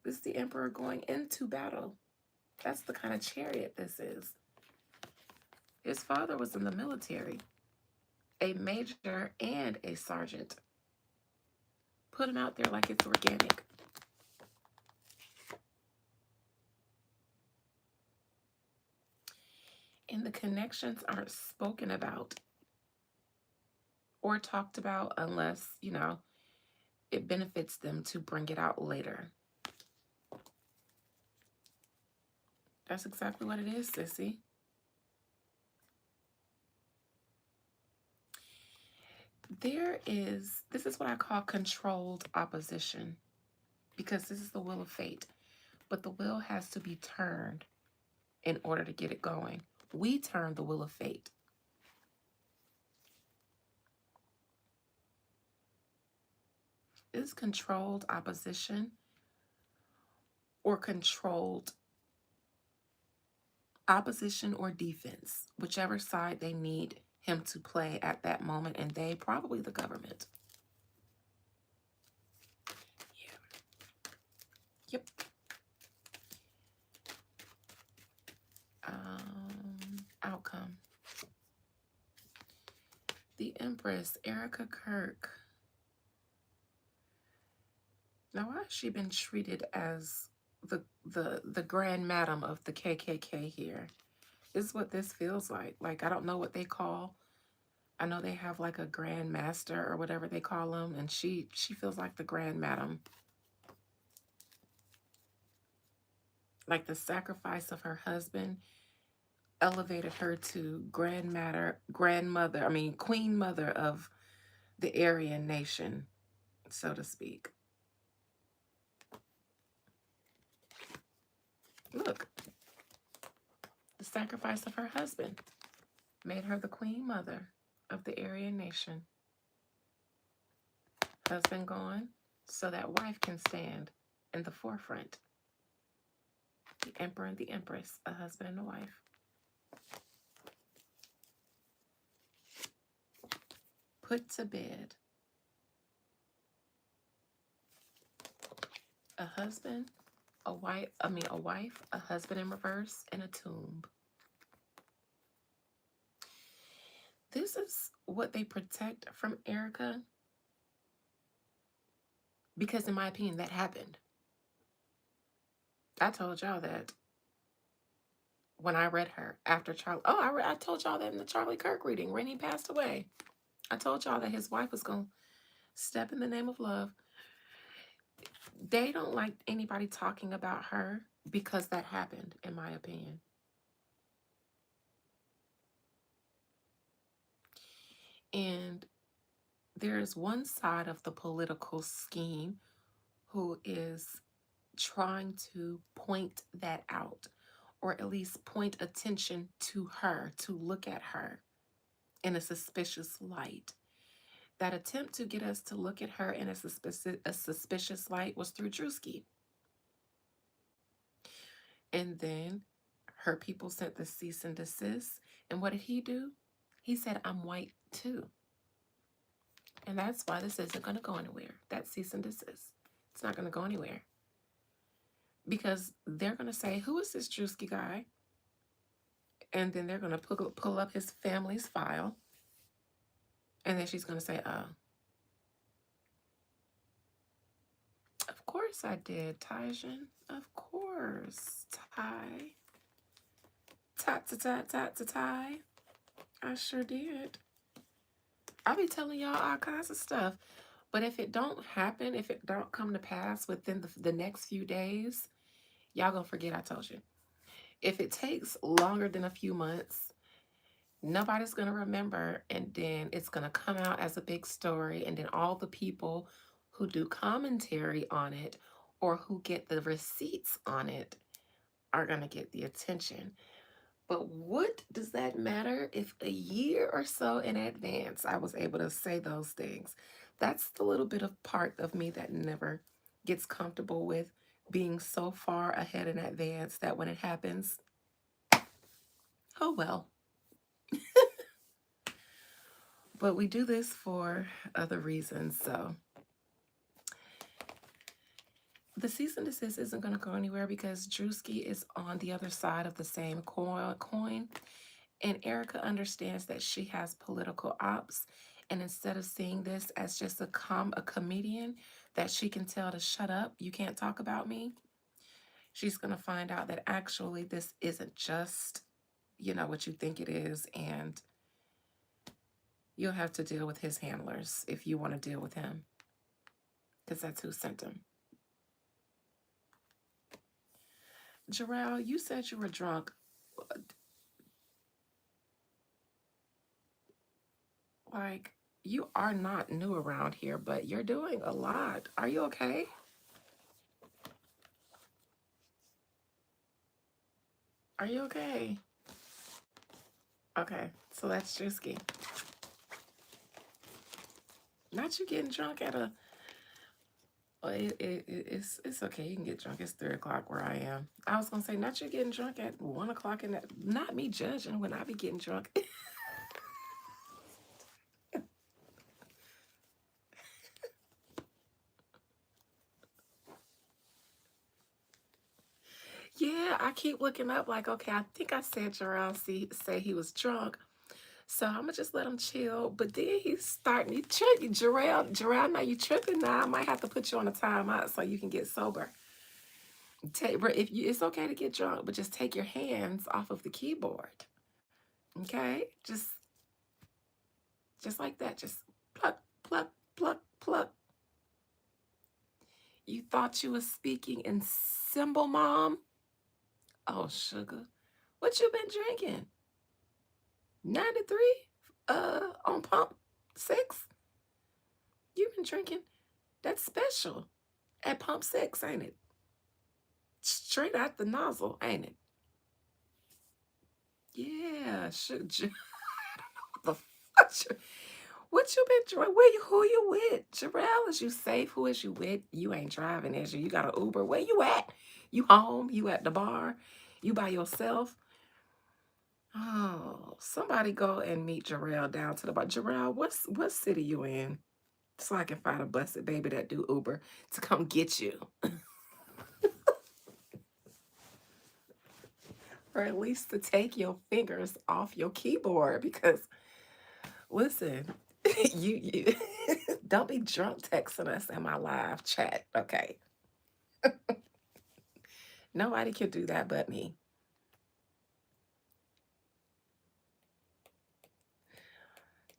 This is the emperor going into battle. That's the kind of chariot this is. His father was in the military, a major and a sergeant. Put him out there like it's organic. And the connections aren't spoken about or talked about unless, it benefits them to bring it out later. That's exactly what it is, sissy. This is what I call controlled opposition, because this is the wheel of fate. But the wheel has to be turned in order to get it going. We turn the wheel of fate. This is controlled opposition or controlled opposition or defense, whichever side they need him to play at that moment, and they probably the government. Yeah. Yep. Outcome. The Empress, Erica Kirk. Now, why has she been treated as the grand madam of the KKK here? This is what this feels like. Like, I don't know what they call. I know they have like a grand master or whatever they call them, and she feels like the grand madam. Like the sacrifice of her husband elevated her to queen mother of the Aryan nation, so to speak. Look, the sacrifice of her husband made her the queen mother of the Aryan nation. Husband gone, so that wife can stand in the forefront. The emperor and the empress, a husband and a wife. Put to bed. A husband, a wife, a husband in reverse, and a tomb. This is what they protect from Erica, because in my opinion, that happened. I told y'all that when I read her after Charlie. Oh, I told y'all that in the Charlie Kirk reading when he passed away. I told y'all that his wife was going to step in the name of love. They don't like anybody talking about her because that happened, in my opinion. And there's one side of the political scheme who is trying to point that out, or at least point attention to her, to look at her in a suspicious light. That attempt to get us to look at her in a suspicious light was through Druski. And then her people sent the cease and desist. And what did he do? He said, I'm white too. And that's why this isn't going to go anywhere. That cease and desist. It's not going to go anywhere. Because they're going to say, who is this Druski guy? And then they're going to pull up his family's file. And then she's going to say, oh. Of course I did, Taijin. Of course, Ty. tie. I sure did. I'll be telling y'all all kinds of stuff. But if it don't happen, if it don't come to pass within the next few days, y'all gonna forget I told you. If it takes longer than a few months, nobody's gonna remember, and then it's gonna come out as a big story, and then all the people who do commentary on it or who get the receipts on it are gonna get the attention. But what does that matter if a year or so in advance I was able to say those things? That's the little bit of part of me that never gets comfortable with being so far ahead in advance that when it happens, oh well. But we do this for other reasons. So the cease and desist isn't going to go anywhere because Druski is on the other side of the same coin. And Erica understands that she has political ops. And instead of seeing this as just a comedian that she can tell to shut up, you can't talk about me, she's going to find out that actually this isn't just, what you think it is. And you'll have to deal with his handlers if you want to deal with him, because that's who sent him. Jarrell, you said you were drunk. Like, you are not new around here, but you're doing a lot. Are you okay? Are you okay? Okay, so that's Druski. Not you getting drunk at a... Well, it's okay. You can get drunk. It's 3 o'clock where I am. I was going to say, not you getting drunk at 1 o'clock in the... Not me judging when I be getting drunk. Yeah, I keep looking up like, okay, I think I said Jarrell say he was drunk. So I'm gonna just let him chill. But then he's starting, you tripping, Jarrell, now you tripping now. I might have to put you on a timeout so you can get sober. It's okay to get drunk, but just take your hands off of the keyboard. Okay? Just like that. Just pluck, pluck, pluck, pluck. You thought you was speaking in symbol, Mom? Oh, sugar. What you been drinking? 93? On pump 6? You've been drinking. That's special. At pump 6, ain't it? Straight out the nozzle, ain't it? Yeah, the fuck? What you been drinking? Who you with? Jarrell, is you safe? Who is you with? You ain't driving, is you? You got an Uber. Where you at? You home? You at the bar? You by yourself? Oh, somebody go and meet Jarrell down to the bar. Jarrell, what city you in? So I can find a blessed baby that do Uber to come get you. Or at least to take your fingers off your keyboard, because listen, you don't be drunk texting us in my live chat, okay? Nobody can do that but me.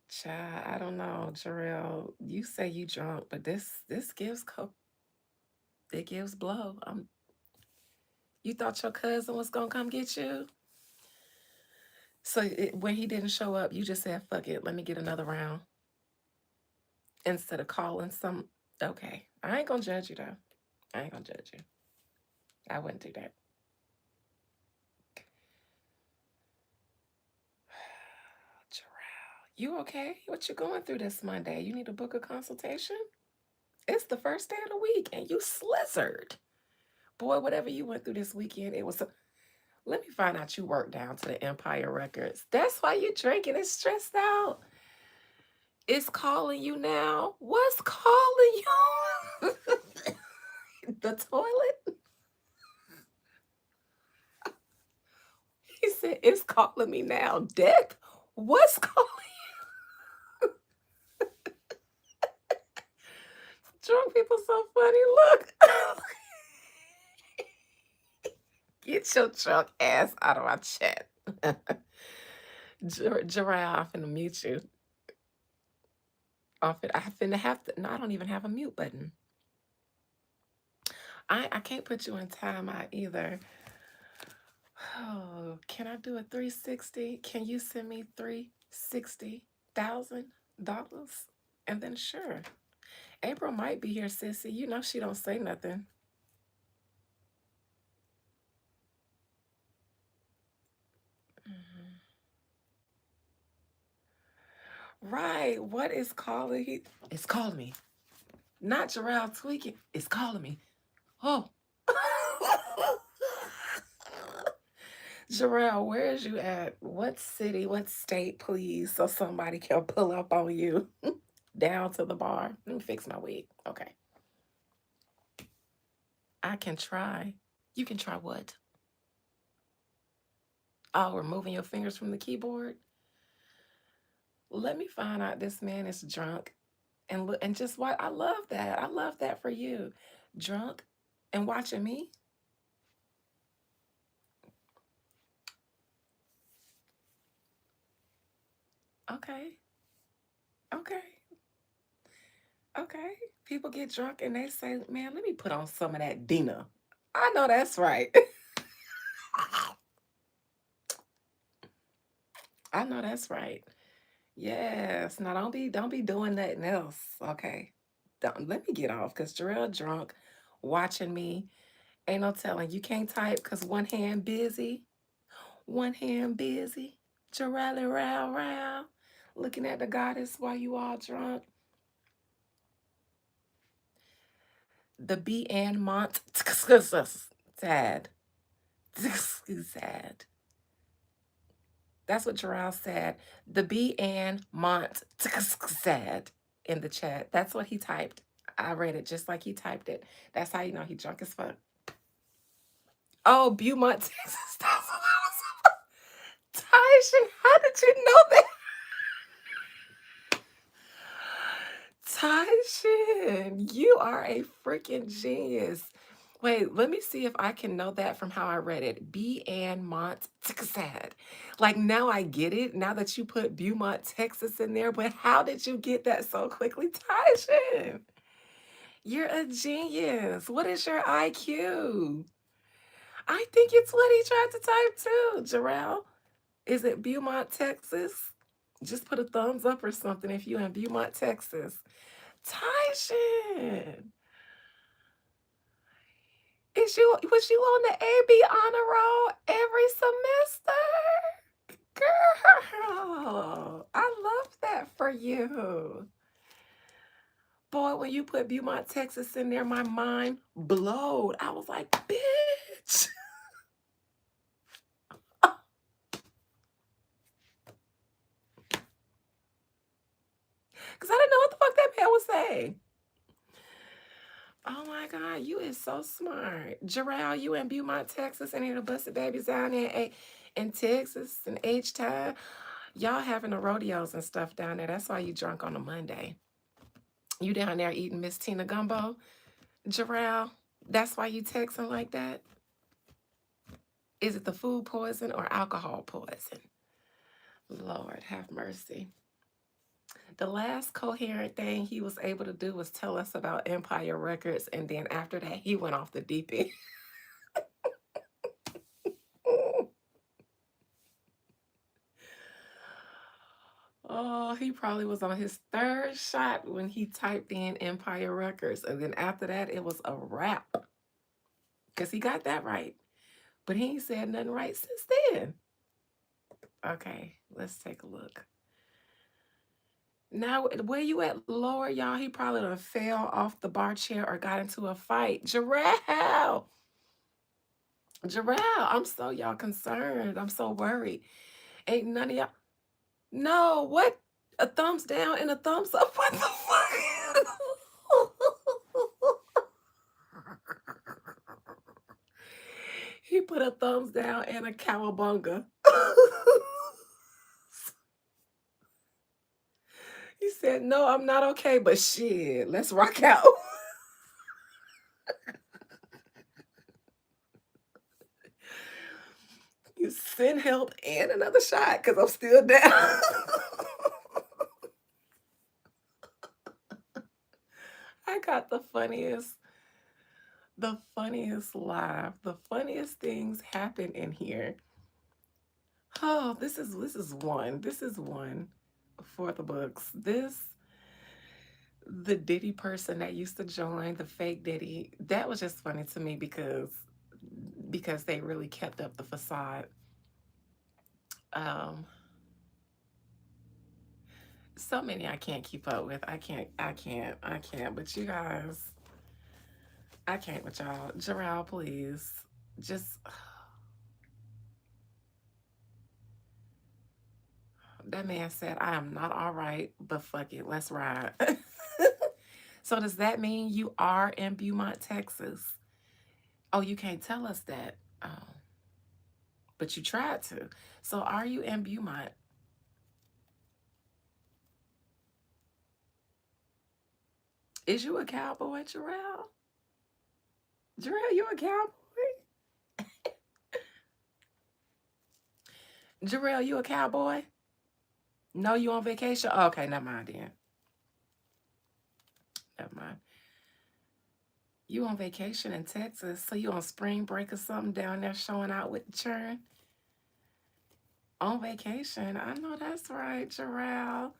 Child, I don't know, Jarrell. You say you drunk, but this gives it gives blow. You thought your cousin was gonna come get you? So when he didn't show up, you just said, fuck it, let me get another round. Instead of calling some... Okay, I ain't gonna judge you, though. I ain't gonna judge you. I wouldn't do that. Jarrell, you okay? What you going through this Monday? You need to book a consultation? It's the first day of the week, and you slizzard. Boy, whatever you went through this weekend, it was... Let me find out you worked down to the Empire Records. That's why you're drinking and stressed out. It's calling you now. What's calling you? The toilet? He said, it's calling me now. Death? What's calling you? Drunk people so funny. Look. Get your drunk ass out of my chat. Jarrell, I'm finna mute you. I finna have to. No, I don't even have a mute button. I can't put you in timeout either. Oh, can I do a 360? Can you send me $360,000? And then sure. April might be here, sissy. You know she don't say nothing. Mhm. Right. What is calling? It's calling me. Not Jarrell tweaking. It's calling me. Oh. Jarrell, where is you at? What city, what state, please, so somebody can pull up on you down to the bar. Let me fix my wig. Okay. I can try. You can try what? Oh, removing your fingers from the keyboard? Let me find out this man is drunk and look and just what I love that. I love that for you. Drunk and watching me. Okay. Okay. Okay. People get drunk and they say, man, let me put on some of that Dina. I know that's right. I know that's right. Yes. Now don't be doing nothing else. Okay. Don't let me get off because Jarrell drunk watching me. Ain't no telling. You can't type because one hand busy. One hand busy. Jarrell round round. Looking at the goddess while you all drunk. The B and Mont sad. Sad. That's what Jarrell said. The B and Mont sad in the chat. That's what he typed. I read it just like he typed it. That's how you know he drunk as fuck. Oh, Beaumont, Texas. That's what I was. Tyson, how did you know that? Tyson, you are a freaking genius. Wait, let me see if I can know that from how I read it. B and Mont Texas. Like now I get it. Now that you put Beaumont, Texas in there, but how did you get that so quickly, Tyson? You're a genius. What is your IQ? I think it's what he tried to type too, Jarrell. Is it Beaumont, Texas? Just put a thumbs up or something if you're in Beaumont, Texas. Tyson, was you on the AB honor roll every semester? Girl, I love that for you. Boy, when you put Beaumont, Texas in there, my mind blowed. I was like, bitch. Because I didn't know what the fuck that man was saying. Oh my God, you is so smart. Jarrell, you in Beaumont, Texas, and the busted babies down there in Texas and H-Time. Y'all having the rodeos and stuff down there. That's why you drunk on a Monday. You down there eating Miss Tina gumbo. Jarrell, that's why you texting like that? Is it the food poison or alcohol poison? Lord have mercy. The last coherent thing he was able to do was tell us about Empire Records, and then after that, he went off the deep end. Oh, he probably was on his third shot when he typed in Empire Records, and then after that, it was a wrap because he got that right. But he ain't said nothing right since then. Okay, let's take a look. Now, where you at, Lord, y'all? He probably done fell off the bar chair or got into a fight. Jarrell, I'm so y'all concerned. I'm so worried. Ain't none of y'all. No, what? A thumbs down and a thumbs up. What the fuck? He put a thumbs down and a cowabunga. He said, no, I'm not okay, but shit, let's rock out. You send help and another shot because I'm still down. I got the funniest live. The funniest things happen in here. Oh, this is one. This is one for the books. The Diddy person that used to join the fake Diddy, that was just funny to me because they really kept up the facade. Um, so many I can't keep up with. I can't. But you guys, I can't with y'all. Jarrell, please. Just that man said, I am not all right, but fuck it, let's ride. So does that mean you are in Beaumont, Texas? Oh, you can't tell us that. Oh, but you tried to. So are you in Beaumont? Is you a cowboy, Jarrell? Jarrell, you a cowboy? Jarrell, you a cowboy? No, you on vacation? Oh, okay, never mind then. Never mind. You on vacation in Texas, so you on spring break or something down there showing out with the churn? On vacation. I know that's right, Jarrell.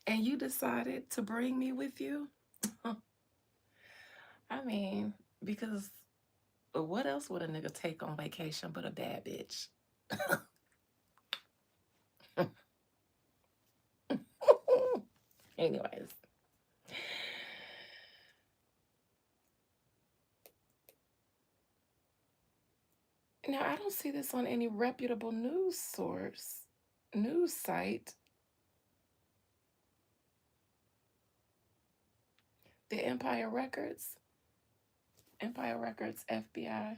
And you decided to bring me with you? I mean, because what else would a nigga take on vacation but a bad bitch? Anyways, now I don't see this on any reputable news site. The Empire Records FBI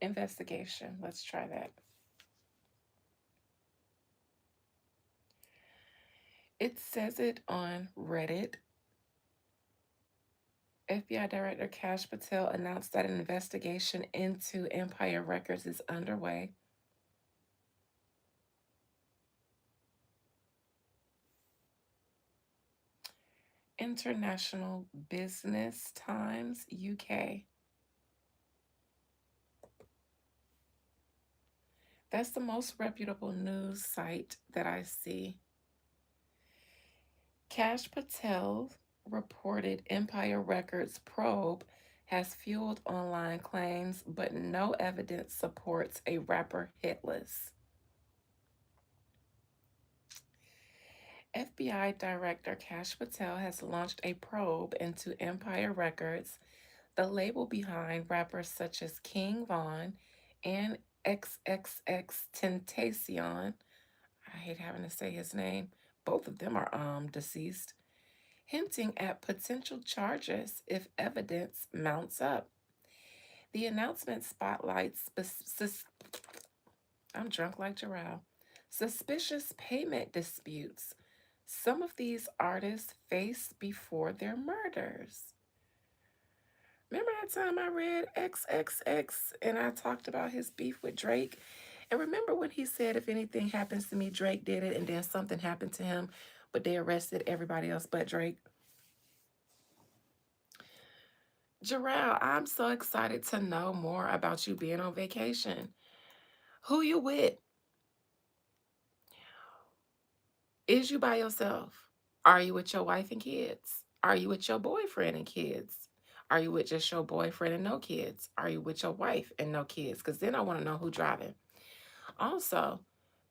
investigation. Let's try that. It says it on Reddit. FBI Director Kash Patel announced that an investigation into Empire Records is underway. International Business Times, UK. That's the most reputable news site that I see. Kash Patel reported Empire Records probe has fueled online claims, but no evidence supports a rapper hit list. FBI Director Kash Patel has launched a probe into Empire Records, the label behind rappers such as King Von and XXX Tentacion. I hate having to say his name. Both of them are deceased, hinting at potential charges if evidence mounts up. The announcement spotlights I'm drunk like Gerald. Suspicious payment disputes some of these artists face before their murders. Remember that time I read XXX and I talked about his beef with Drake? And remember when he said, if anything happens to me, Drake did it, and then something happened to him, but they arrested everybody else but Drake? Jarrell, I'm so excited to know more about you being on vacation. Who you with? Is you by yourself? Are you with your wife and kids? Are you with your boyfriend and kids? Are you with just your boyfriend and no kids? Are you with your wife and no kids? Because then I want to know who driving. Also,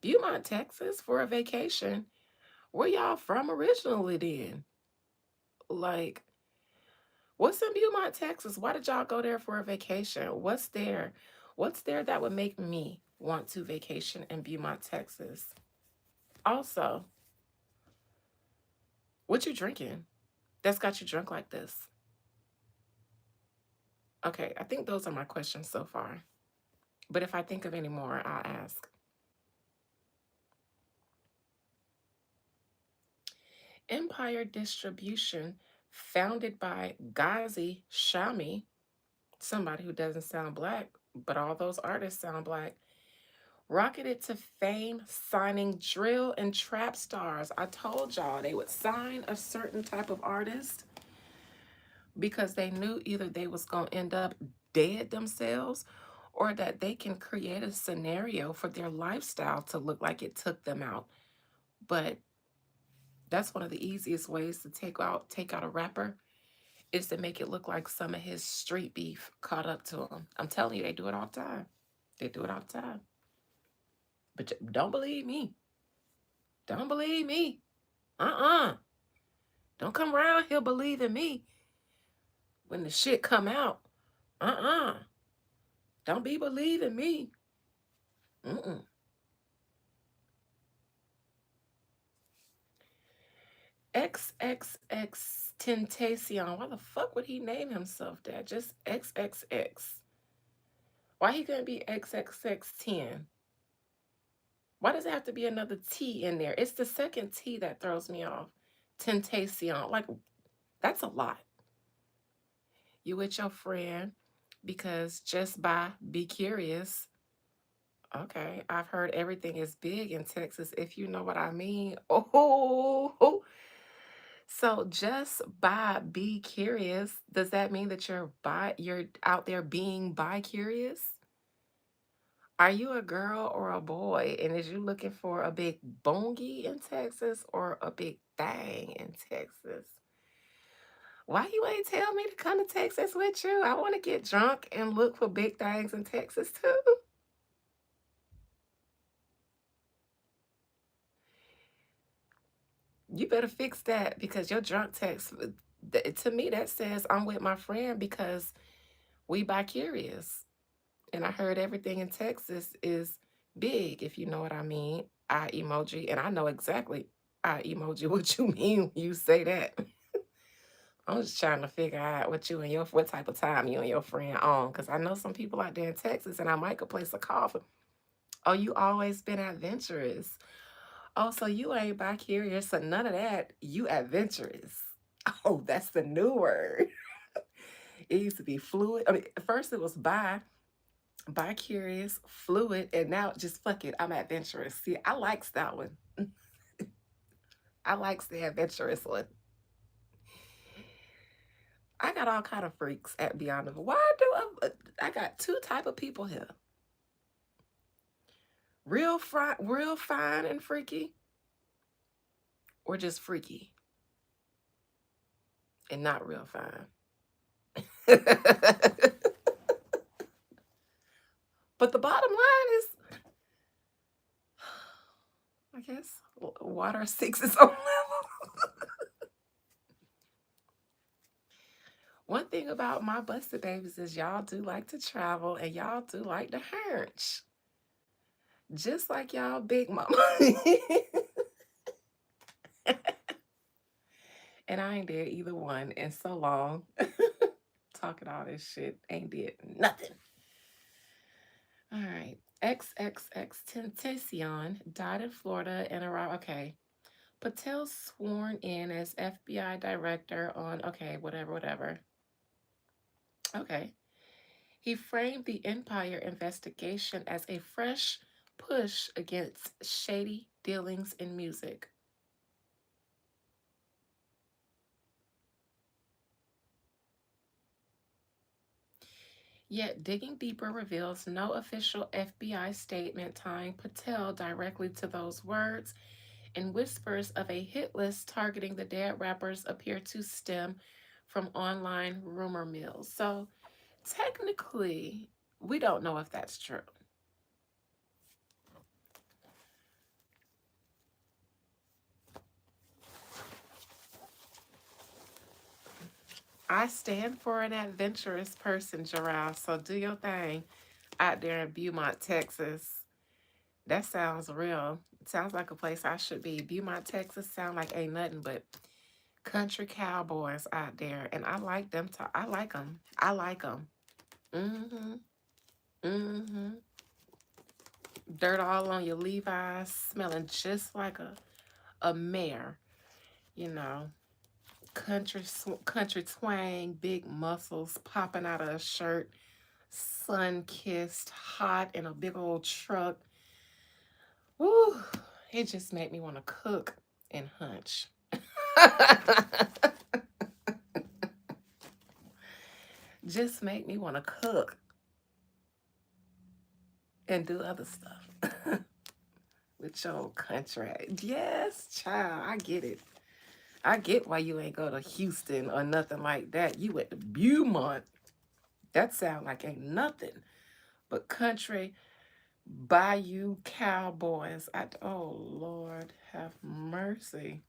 Beaumont, Texas for a vacation. Where y'all from originally then? Like, what's in Beaumont, Texas? Why did y'all go there for a vacation? What's there? What's there that would make me want to vacation in Beaumont, Texas? Also, what you drinking that's got you drunk like this? Okay, I think those are my questions so far. But if I think of any more, I'll ask. Empire Distribution, founded by Ghazi Shami, Somebody who doesn't sound black, but all those artists sound black. Rocketed to fame, signing drill and trap stars. I told y'all they would sign a certain type of artist because they knew either they was going to end up dead themselves or that they can create a scenario for their lifestyle to look like it took them out. But that's one of the easiest ways to take out a rapper is to make it look like some of his street beef caught up to him. I'm telling you, they do it all the time. They do it all the time. But don't believe me. Don't believe me. Uh-uh. Don't come around here believing me when the shit come out. Uh-uh. Don't be believing me. Mm-mm. XXX Tentacion. Why the fuck would he name himself that? Just XXX. Why he gonna be XXX10? Why does it have to be another T in there? It's the second T that throws me off. Tentacion. Like, that's a lot. You with your friend because just by be curious. Okay, I've heard everything is big in Texas, if you know what I mean. Oh, so just by be curious, does that mean that you're out there being bi curious? Are you a girl or a boy? And is you looking for a big bongie in Texas or a big thing in Texas? Why you ain't tell me to come to Texas with you? I want to get drunk and look for big things in Texas too. You better fix that because your drunk text, to me, that says I'm with my friend because we bi curious. And I heard everything in Texas is big, if you know what I mean. I emoji, and I know exactly I emoji what you mean when you say that. I'm just trying to figure out what type of time you and your friend on, because I know some people out there in Texas, and I might could place a call for. Oh, you always been adventurous. Oh, so you ain't bi curious, so none of that. You adventurous. Oh, that's the new word. It used to be fluid. I mean, at first it was bi curious, fluid, and now just fuck it. I'm adventurous. See, I likes that one. I likes the adventurous one. I got all kind of freaks at Beyond of. Why do I got two type of people here? Real fine and freaky, or just freaky and not real fine. But the bottom line is, I guess, water seeks its own level. One thing about my busted babies is y'all do like to travel and y'all do like to hunch. Just like y'all big mama. And I ain't did either one in so long. Talking all this shit. Ain't did nothing. All right. XXX Tentacion died in Florida and arrived. Okay. Patel sworn in as FBI director on, okay, whatever. Okay. He framed the Empire investigation as a fresh push against shady dealings in music. Yet digging deeper reveals no official FBI statement tying Patel directly to those words, and whispers of a hit list targeting the dead rappers appear to stem from online rumor mills. So technically, we don't know if that's true. I stand for an adventurous person, Gerald. So do your thing out there in Beaumont, Texas. That sounds real. It sounds like a place I should be. Beaumont, Texas sound like ain't nothing but country cowboys out there. And I like them. I like them. I like them. Mm-hmm. Mm-hmm. Dirt all on your Levi's, smelling just like a mare, you know. country twang, big muscles popping out of a shirt, sun-kissed, hot in a big old truck. Woo, it just made me want to cook and hunch. Just make me want to cook and do other stuff with your old country. Yes, child, I get it. I get why you ain't go to Houston or nothing like that. You went to Beaumont. That sound like ain't nothing but country bayou cowboys. Oh Lord, have mercy,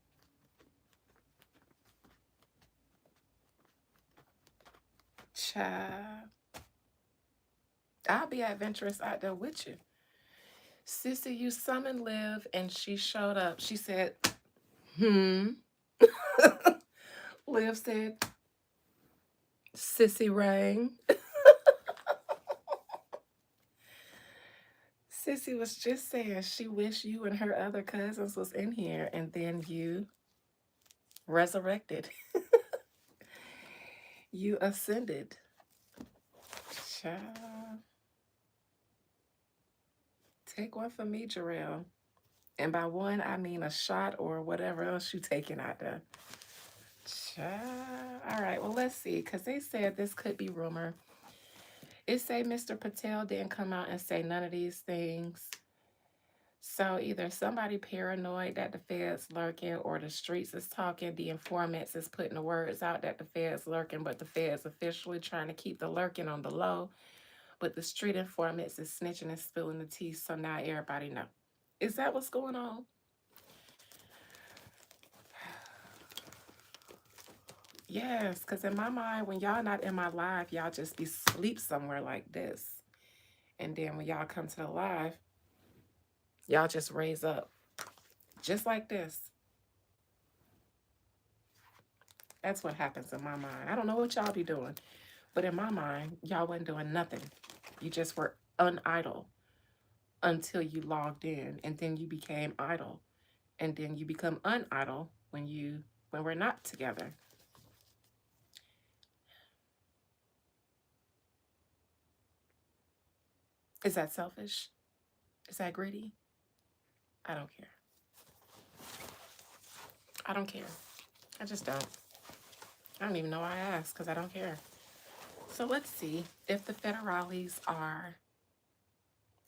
child. I'll be adventurous out there with you. Sissy, you summoned Liv and she showed up. She said, hmm. Liv said, Sissy rang. Sissy was just saying she wished you and her other cousins was in here, and then you resurrected. You ascended. Child. Take one for me, Jarrell. And by one, I mean a shot or whatever else you taking out there. Child. All right, well, let's see, because they said this could be rumor. It say Mr. Patel didn't come out and say none of these things. So either somebody paranoid that the feds lurking, or the streets is talking, the informants is putting the words out that the feds lurking, but the feds officially trying to keep the lurking on the low. But the street informants is snitching and spilling the tea, so now everybody know. Is that what's going on? Yes, because in my mind, when y'all not in my live, y'all just be sleep somewhere like this. And then when y'all come to the live, y'all just raise up. Just like this. That's what happens in my mind. I don't know what y'all be doing, but in my mind, y'all wasn't doing nothing. You just were unidle until you logged in, and then you became idle, and then you become unidle when we're not together. Is that selfish? Is that greedy? I don't care. I don't care. I just don't. I don't even know why I asked, because I don't care. So let's see if the federales are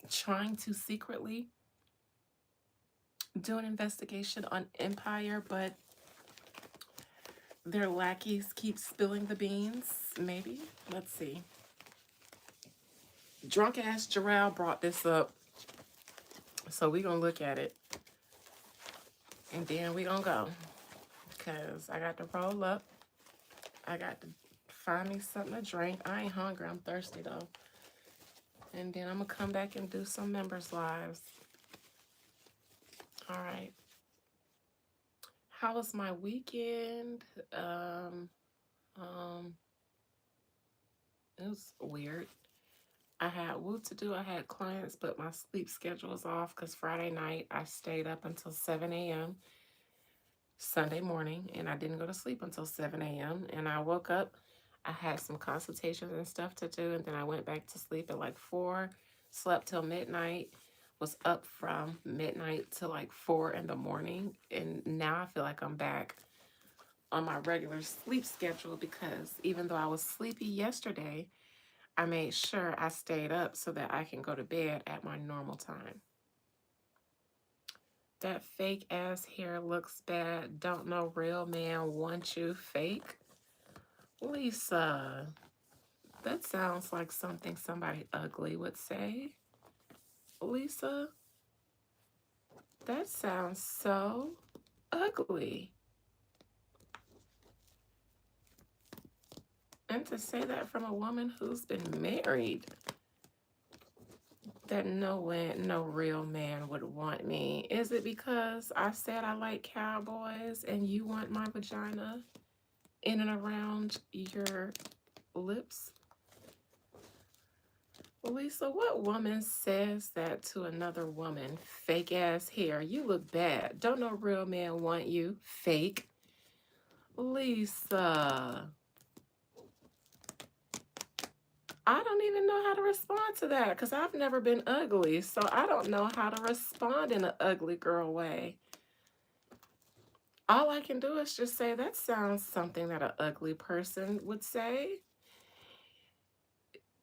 trying to secretly do an investigation on Empire, but their lackeys keep spilling the beans. Maybe. Let's see. Drunk ass Jarrell brought this up, so we're gonna look at it, and then we're gonna go, because I got to roll up. I got to find me something to drink. I ain't hungry. I'm thirsty though. And then I'm gonna come back and do some members lives. All right. How was my weekend? It was weird. I had work to do. I had clients, but my sleep schedule was off because Friday night I stayed up until 7 a.m. Sunday morning, and I didn't go to sleep until 7 a.m. And I woke up. I had some consultations and stuff to do, and then I went back to sleep at like 4, slept till midnight, was up from midnight to like 4 in the morning, and now I feel like I'm back on my regular sleep schedule, because even though I was sleepy yesterday, I made sure I stayed up so that I can go to bed at my normal time. That fake ass hair looks bad. Don't know real man want you fake. Lisa, that sounds like something somebody ugly would say. Lisa, that sounds so ugly. And to say that from a woman who's been married, that no real man would want me. Is it because I said I like cowboys and you want my vagina in and around your lips? Lisa, what woman says that to another woman? Fake ass hair. You look bad. Don't no real man want you. Fake. Lisa, I don't even know how to respond to that because I've never been ugly. So I don't know how to respond in an ugly girl way. All I can do is just say that sounds something that an ugly person would say.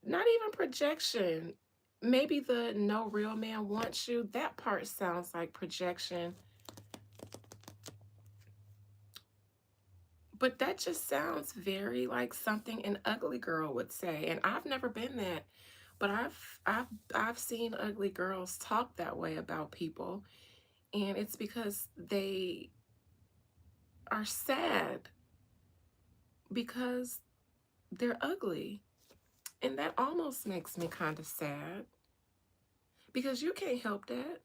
Not even projection. Maybe the no real man wants you. That part sounds like projection. But that just sounds very like something an ugly girl would say. And I've never been that. But I've seen ugly girls talk that way about people. And it's because they are sad because they're ugly. And that almost makes me kind of sad because you can't help that.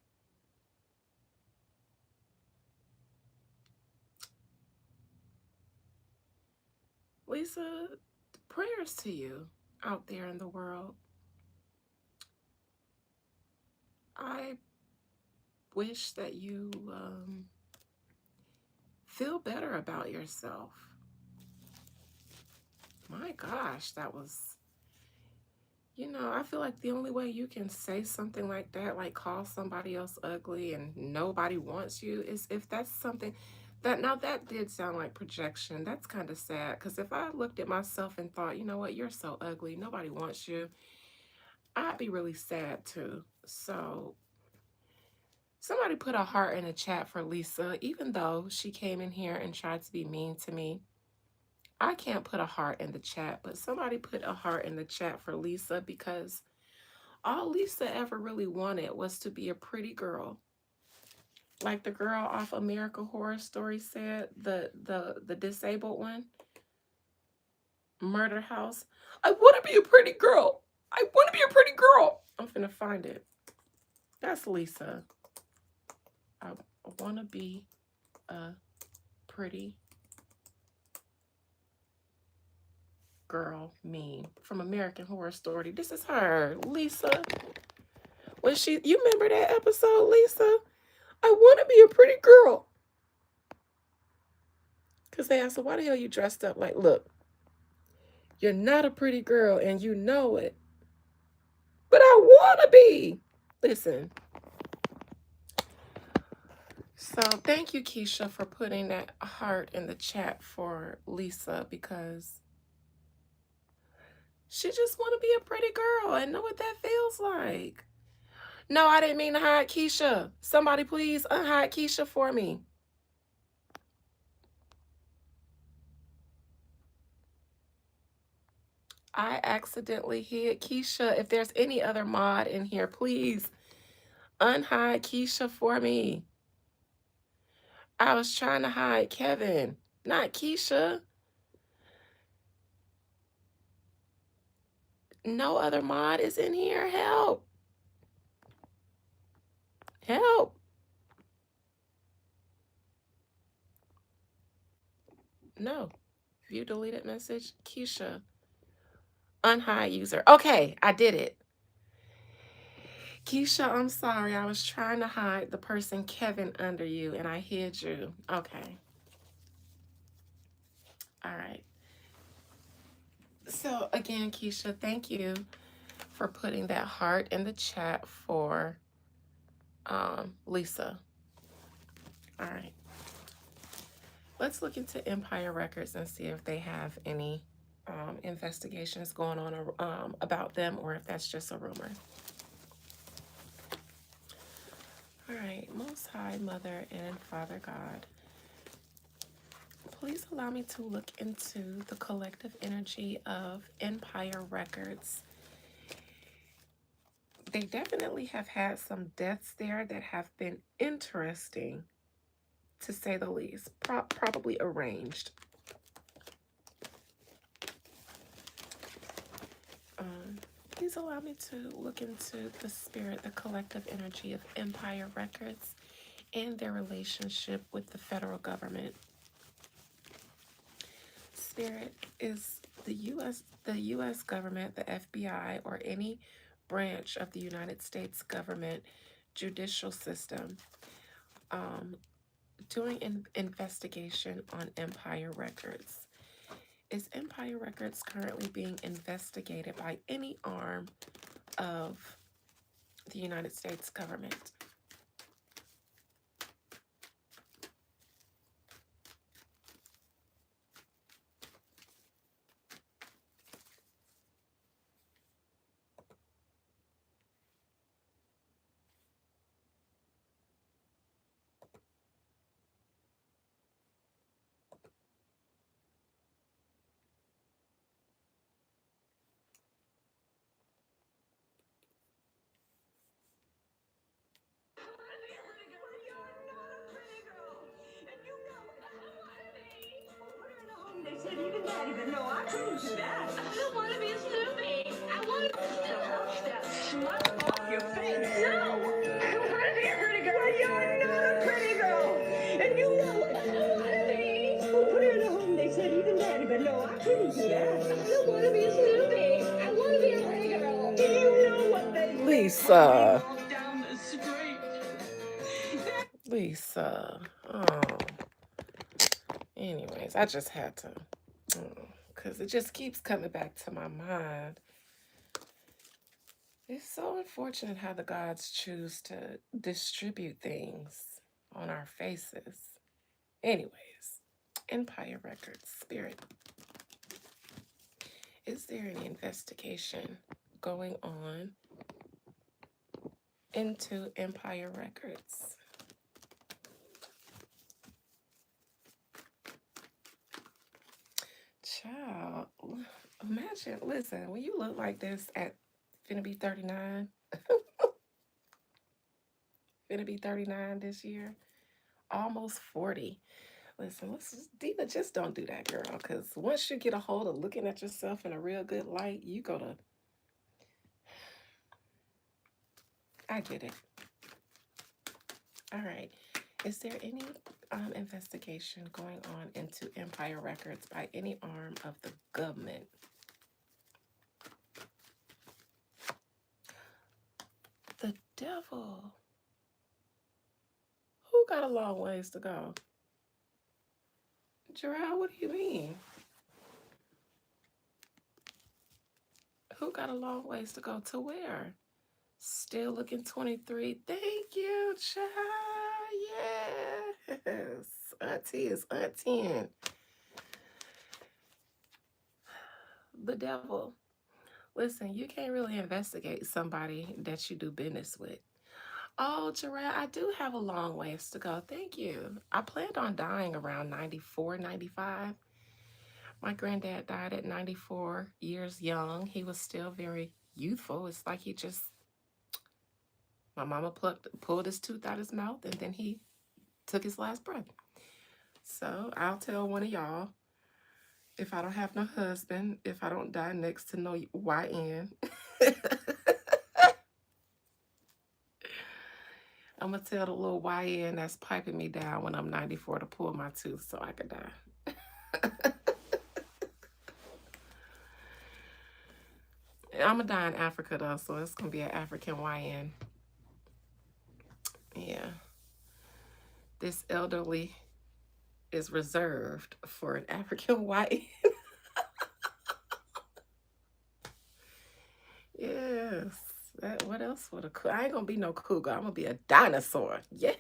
Lisa, prayers to you out there in the world. I wish that you feel better about yourself. My gosh, that was, I feel like the only way you can say something like that, like call somebody else ugly and nobody wants you, is if that's something now that did sound like projection. That's kind of sad because if I looked at myself and thought, you know what, you're so ugly, nobody wants you, I'd be really sad too. So somebody put a heart in the chat for Lisa, even though she came in here and tried to be mean to me. I can't put a heart in the chat, but somebody put a heart in the chat for Lisa because all Lisa ever really wanted was to be a pretty girl. Like the girl off American Horror Story said, the disabled one, Murder House. I want to be a pretty girl. I want to be a pretty girl. I'm finna find it. That's Lisa. I want to be a pretty girl meme from American Horror Story. This is her, Lisa. You remember that episode, Lisa? I want to be a pretty girl. Because they asked her, why the hell you dressed up like, look, you're not a pretty girl and you know it. But I want to be. Listen. So thank you, Keisha, for putting that heart in the chat for Lisa because she just want to be a pretty girl and know what that feels like. No, I didn't mean to hide Keisha. Somebody please unhide Keisha for me. I accidentally hid Keisha. If there's any other mod in here, please unhide Keisha for me. I was trying to hide Kevin, not Keisha. No other mod is in here. Help. Help. No. View deleted message. Keisha. Unhide user. Okay, I did it. Keisha, I'm sorry. I was trying to hide the person Kevin under you and I hid you. Okay. All right. So again, Keisha, thank you for putting that heart in the chat for Lisa. All right. Let's look into Empire Records and see if they have any investigations going on about them or if that's just a rumor. All right, Most High Mother and Father God, please allow me to look into the collective energy of Empire Records. They definitely have had some deaths there that have been interesting, to say the least, probably arranged. Please allow me to look into the spirit, the collective energy of Empire Records and their relationship with the federal government. Spirit, is the U.S. government, the FBI, or any branch of the United States government judicial system Doing an investigation on Empire Records. Is Empire Records currently being investigated by any arm of the United States government? They said even Daddy, but no, I couldn't do that. I don't want to be a Snoopy. I want to wash that smut off your face. No! I want to be a pretty girl. Well, you're not a pretty girl. And you know what I want to be. Well, put her in a home. They said even Daddy, but no, I couldn't do that. I don't want to be a Snoopy. I want to be a pretty girl. Do you know what they Lisa. walk down the street? Lisa. Oh. Anyways, I just had to, because it just keeps coming back to my mind. It's so unfortunate how the gods choose to distribute things on our faces. Anyways, Empire Records, Spirit. Is there any investigation going on into Empire Records? Child, imagine, listen, when you look like this at finna be 39, finna be 39 this year, almost 40. Listen, Dina, just don't do that, girl, because once you get a hold of looking at yourself in a real good light, you go to, I get it. All right. Is there any investigation going on into Empire Records by any arm of the government? The devil. Who got a long ways to go? Gerald, what do you mean? Who got a long ways to go to where? Still looking 23. Thank you, child. Yes. Auntie is auntie. The devil. Listen, you can't really investigate somebody that you do business with. Oh, Gerard, I do have a long ways to go. Thank you. I planned on dying around 94, 95. My granddad died at 94 years young. He was still very youthful. It's like my mama pulled his tooth out his mouth and then he took his last breath. So I'll tell one of y'all, if I don't have no husband, if I don't die next to no YN, I'm going to tell the little YN that's piping me down when I'm 94 to pull my tooth so I can die. I'm going to die in Africa, though, so it's going to be an African YN. Yeah. This elderly is reserved for an African YN. Yes. What else would I ain't going to be no cougar. I'm going to be a dinosaur. Yes.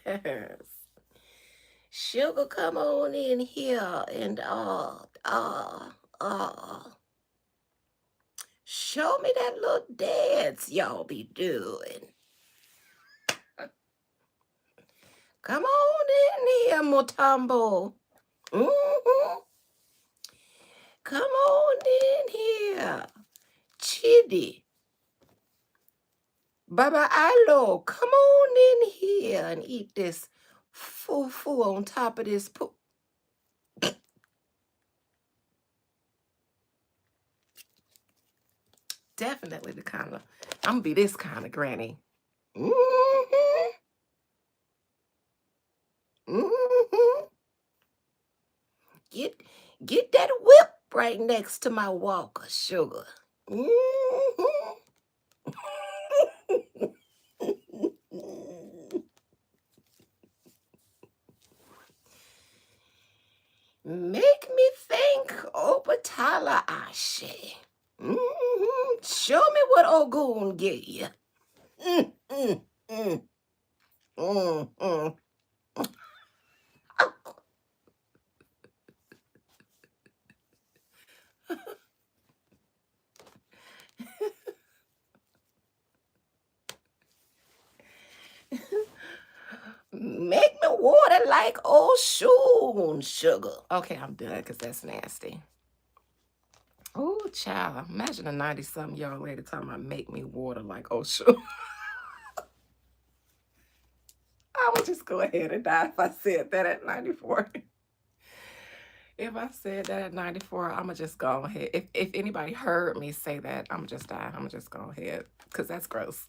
Sugar, come on in here and show me that little dance y'all be doing. Come on in here, Motambo. Come on in here. Chidi. Baba Alo, come on in here and eat this fufu on top of this Definitely the kind of, I'm going to be this kind of granny. Mm-hmm. Mm-hmm. Get that whip right next to my walker, sugar. Mm-hmm. shit. Show me what Ogun get you. Mm, mm, mm, mm. Make me water like old sugar. Okay, I'm done because that's nasty. Oh, child. Imagine a 90-something young lady talking about make me water like old. I would just go ahead and die if I said that at 94. If I said that at 94, I'm going to just go ahead. If anybody heard me say that, I'm going to just die. I'm going to just go ahead because that's gross.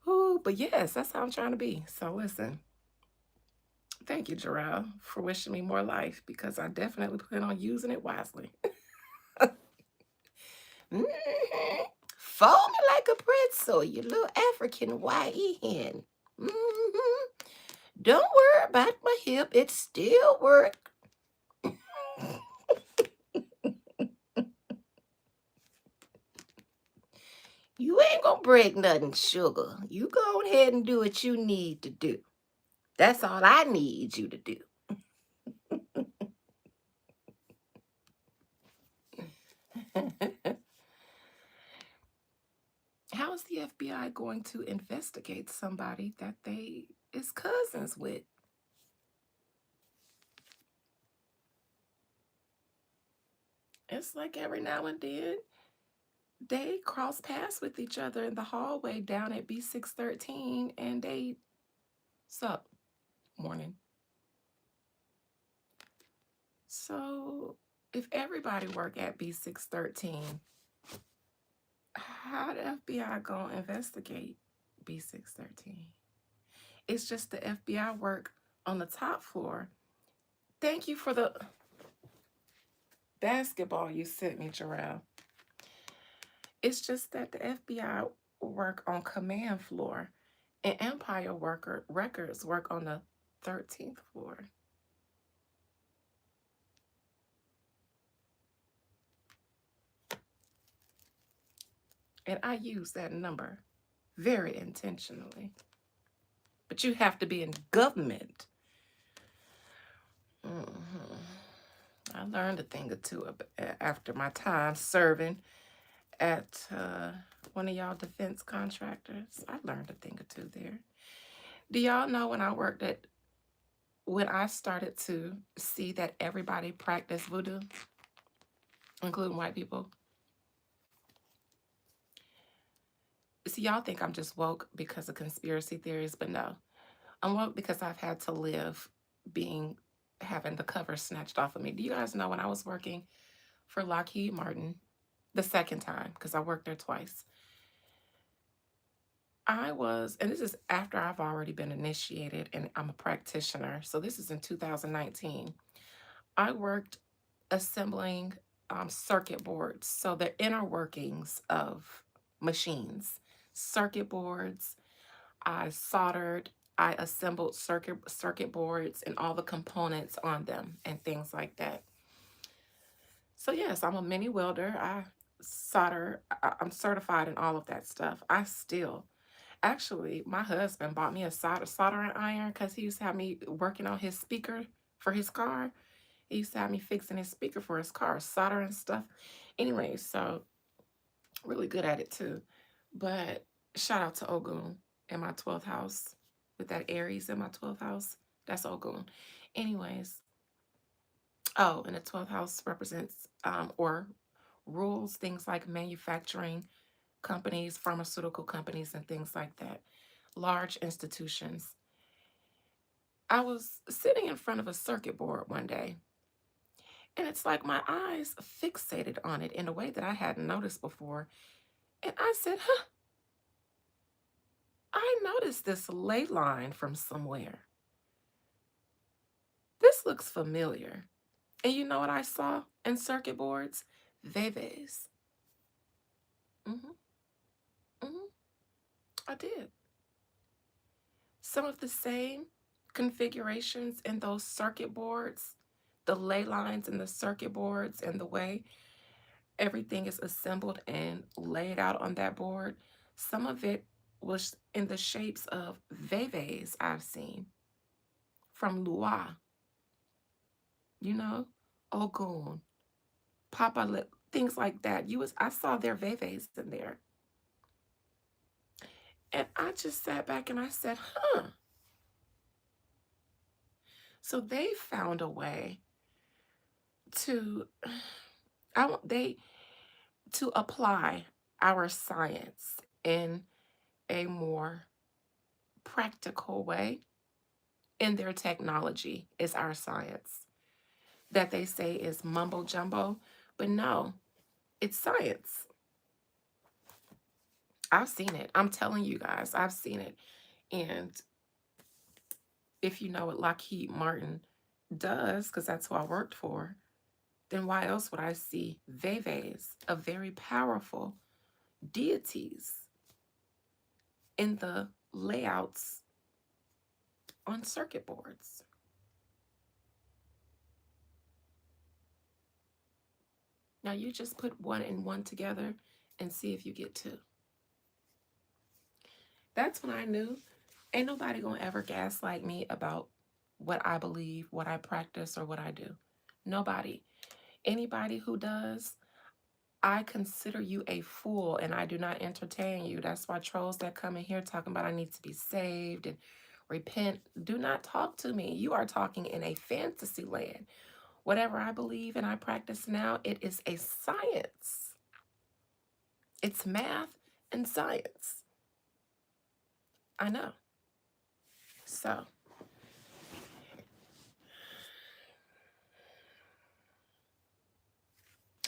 Ooh, but yes, that's how I'm trying to be. So listen, thank you, Jarrell, for wishing me more life because I definitely plan on using it wisely. Mhm. Fold me like a pretzel, you little African YE hen. Mhm. Don't worry about my hip, it still works. You ain't gonna break nothing, sugar. You go ahead and do what you need to do. That's all I need you to do. How is the FBI going to investigate somebody that they is cousins with? It's like every now and then they cross paths with each other in the hallway down at B613 and they sup morning. So if everybody work at B613, how the FBI gonna investigate B613? It's just the FBI work on the top floor. Thank you for the basketball you sent me, Jarrell. It's just that the FBI work on command floor and Empire worker records work on the 13th floor. And I use that number very intentionally. But you have to be in government. Mhm. I learned a thing or two after my time serving at one of y'all defense contractors. I learned a thing or two there. Do y'all know when I started to see that everybody practiced voodoo, including white people? See, y'all think I'm just woke because of conspiracy theories, but no. I'm woke because I've had to live having the cover snatched off of me. Do you guys know when I was working for Lockheed Martin the second time, because I worked there twice, and this is after I've already been initiated and I'm a practitioner. So this is in 2019. I worked assembling circuit boards. So the inner workings of machines, circuit boards. I soldered, I assembled circuit boards and all the components on them and things like that. So yes, I'm a mini welder. I solder. I'm certified in all of that stuff. Actually, my husband bought me a soldering iron because he used to have me working on his speaker for his car. He used to have me fixing his speaker for his car, soldering stuff. Anyway, so really good at it too. But shout out to Ogun in my 12th house with that Aries in my 12th house. That's Ogun. Anyways, oh, and the 12th house represents or rules things like manufacturing companies, pharmaceutical companies, and things like that, large institutions. I was sitting in front of a circuit board one day, and it's like my eyes fixated on it in a way that I hadn't noticed before. And I said, huh, I noticed this ley line from somewhere. This looks familiar. And you know what I saw in circuit boards? Veves. Mm-hmm, mm-hmm, I did. Some of the same configurations in those circuit boards The ley lines and the circuit boards and the way everything is assembled and laid out on that board, some of it was in the shapes of veves I've seen from Lua, you know, Ogun, Papa Lip, things like that. I saw their veves in there. And I just sat back and I said, huh. So they found a way to they to apply our science in a more practical way, in their technology is our science that they say is mumbo jumbo, but no, it's science. I've seen it. I'm telling you guys, I've seen it. And if you know what Lockheed Martin does, because that's who I worked for, then why else would I see veves of very powerful deities in the layouts on circuit boards? Now you just put one and one together and see if you get two. That's when I knew ain't nobody gonna ever gaslight me about what I believe, what I practice, or what I do. Nobody. Anybody who does, I consider you a fool and I do not entertain you. That's why trolls that come in here talking about I need to be saved and repent, do not talk to me. You are talking in a fantasy land. Whatever I believe and I practice now, it is a science. It's math and science. I know. So,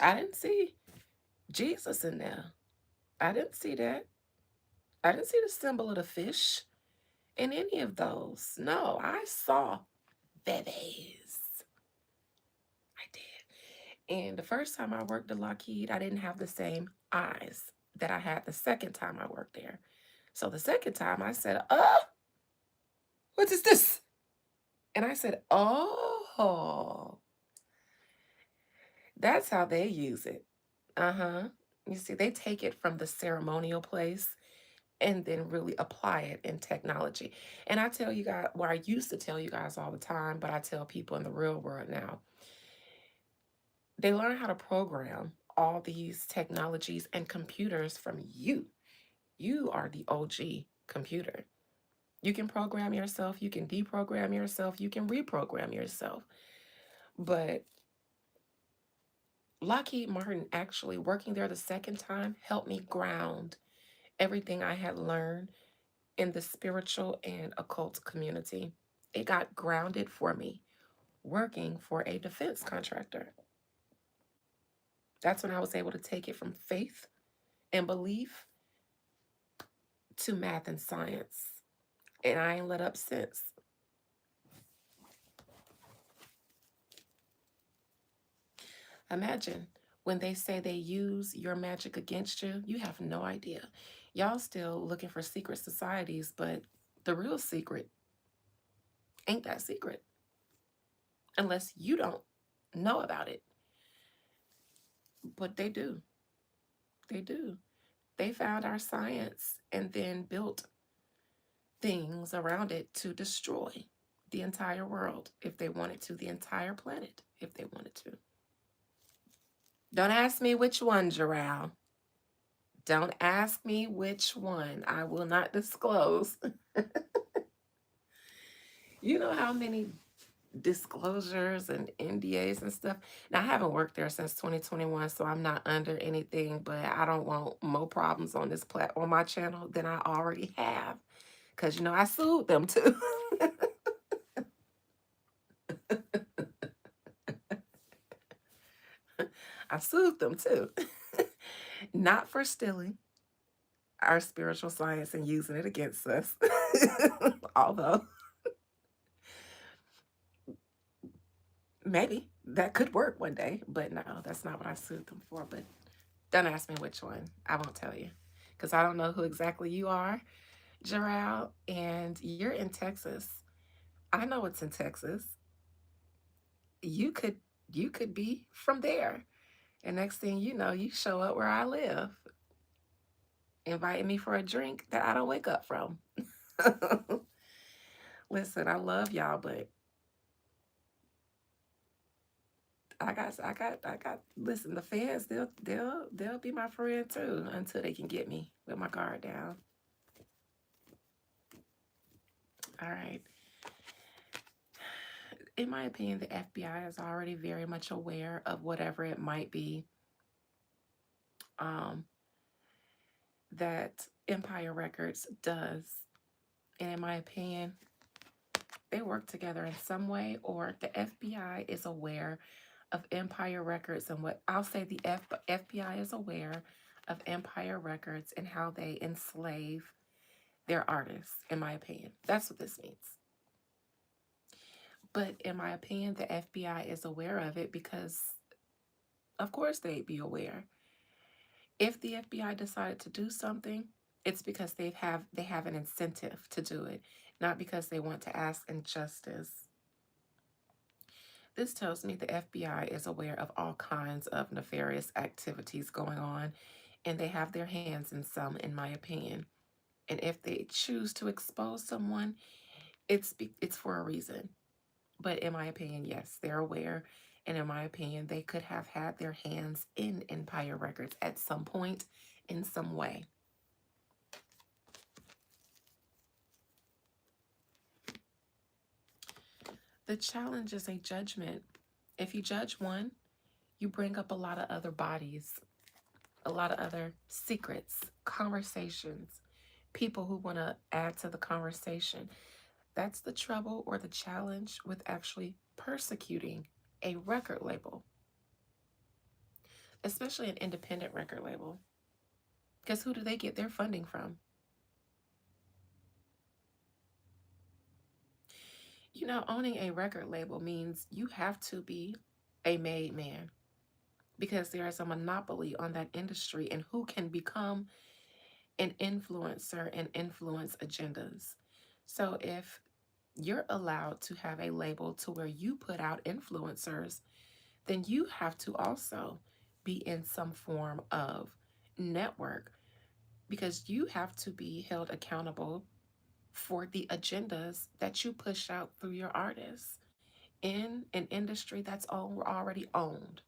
I didn't see Jesus in there. I didn't see that. I didn't see the symbol of the fish in any of those. No, I saw bebes. I did. And the first time I worked at Lockheed, I didn't have the same eyes that I had the second time I worked there. So the second time I said, what is this? And I said, oh, that's how they use it. Uh-huh. You see, they take it from the ceremonial place and then really apply it in technology. And I tell you guys, well, I used to tell you guys all the time, but I tell people in the real world now, they learn how to program all these technologies and computers from you. You are the OG computer. You can program yourself, you can deprogram yourself, you can reprogram yourself. But Lockheed Martin actually working there the second time helped me ground everything I had learned in the spiritual and occult community. It got grounded for me working for a defense contractor. That's when I was able to take it from faith and belief to math and science. And I ain't let up since. Imagine when they say they use your magic against you, you have no idea. Y'all still looking for secret societies, but the real secret ain't that secret unless you don't know about it. But they do. They do. They found our science and then built things around it to destroy the entire world if they wanted to, the entire planet if they wanted to. Don't ask me which one, Jarrell. Don't ask me which one. I will not disclose. You know how many disclosures and NDAs and stuff. Now, I haven't worked there since 2021, so I'm not under anything, but I don't want more problems on this on my channel than I already have. Because, I sued them too. I sued them too. Not for stealing our spiritual science and using it against us. Although, maybe that could work one day, but no, that's not what I sued them for. But don't ask me which one. I won't tell you because I don't know who exactly you are, Gerald, and you're in Texas. I know it's in Texas. you could you could be from there. And next thing you know, you show up where I live, inviting me for a drink that I don't wake up from. Listen, I love y'all, but listen, the fans, they'll be my friend too until they can get me with my guard down. All right. In my opinion, the FBI is already very much aware of whatever it might be um, that Empire Records does. And in my opinion, they work together in some way, or the FBI is aware of Empire Records and what I'll say the FBI is aware of Empire Records and how they enslave their artists, in my opinion. That's what this means. But in my opinion, the FBI is aware of it because, of course, they'd be aware. If the FBI decided to do something, it's because they have an incentive to do it, not because they want to ask injustice. This tells me the FBI is aware of all kinds of nefarious activities going on, and they have their hands in some, in my opinion. And if they choose to expose someone, it's for a reason. But in my opinion, yes, they're aware. And in my opinion, they could have had their hands in Empire Records at some point in some way. The challenge is a judgment. If you judge one, you bring up a lot of other bodies, a lot of other secrets, conversations, people who want to add to the conversation. That's the trouble or the challenge with actually persecuting a record label, especially an independent record label. Because who do they get their funding from? You know, owning a record label means you have to be a made man because there is a monopoly on that industry and who can become an influencer and influence agendas. So if you're allowed to have a label to where you put out influencers, then you have to also be in some form of network because you have to be held accountable for the agendas that you push out through your artists in an industry that's already owned.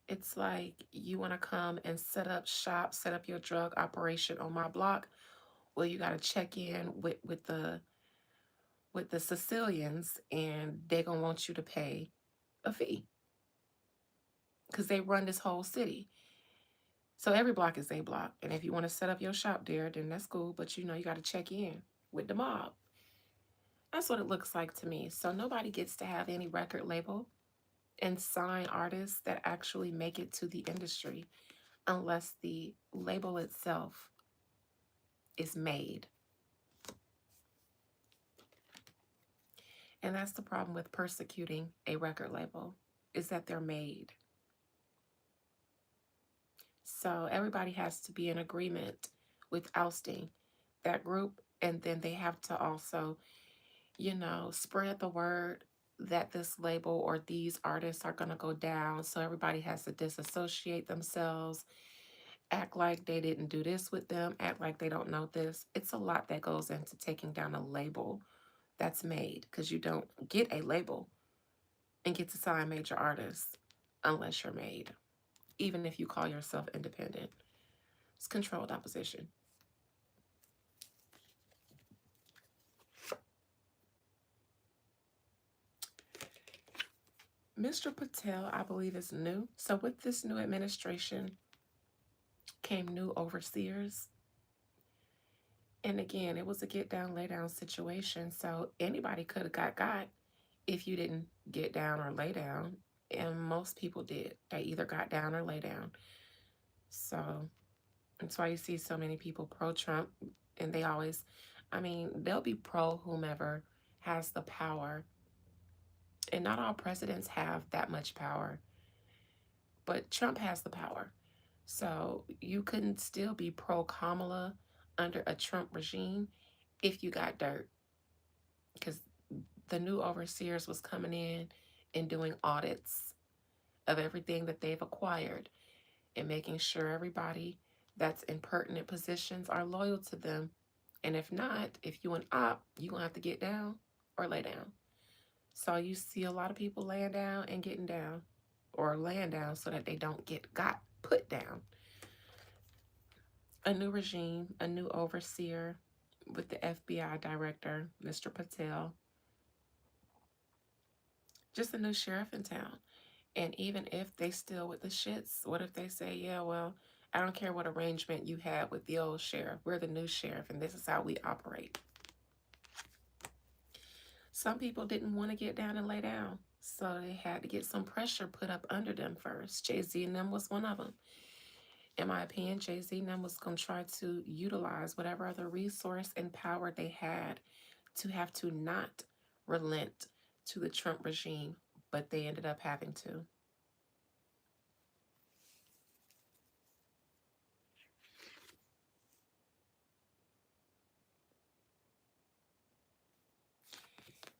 It's like you want to come and set up shop, set up your drug operation on my block. Well, you got to check in with the Sicilians, and they're gonna want you to pay a fee because they run this whole city. So every block is a block, and if you want to set up your shop there, then that's cool. But you know you got to check in with the mob. That's what it looks like to me. So nobody gets to have any record label and sign artists that actually make it to the industry unless the label itself is made. And that's the problem with persecuting a record label is that they're made. So everybody has to be in agreement with ousting that group, and then they have to also, you know, spread the word that this label or these artists are going to go down. So everybody has to disassociate themselves, act like they didn't do this with them, act like they don't know this. It's a lot that goes into taking down a label that's made because you don't get a label and get to sign major artists unless you're made, even if you call yourself independent. It's controlled opposition. Mr. Patel, I believe, is new. So with this new administration came new overseers. And again, it was a get down, lay down situation. So anybody could have got if you didn't get down or lay down. And most people did. They either got down or lay down. So that's why you see so many people pro Trump. And they always, I mean, they'll be pro whomever has the power. And not all presidents have that much power. But Trump has the power. So you couldn't still be pro Kamala under a Trump regime if you got dirt. Because The new overseers was coming in and doing audits of everything that they've acquired and making sure everybody that's in pertinent positions are loyal to them. And if not, if you an op, you're going to have to get down or lay down. So you see a lot of people laying down and getting down, or laying down so that they don't get got put down. A new regime, a new overseer with the FBI director, Mr. Patel, just a new sheriff in town. And even if they still with the shits, what if they say, yeah, well, I don't care what arrangement you had with the old sheriff. We're the new sheriff, and this is how we operate. Some people didn't want to get down and lay down, so they had to get some pressure put up under them first. Jay-Z and them was one of them. In my opinion, Jay-Z and them was going to try to utilize whatever other resource and power they had to have to not relent to the Trump regime, but they ended up having to.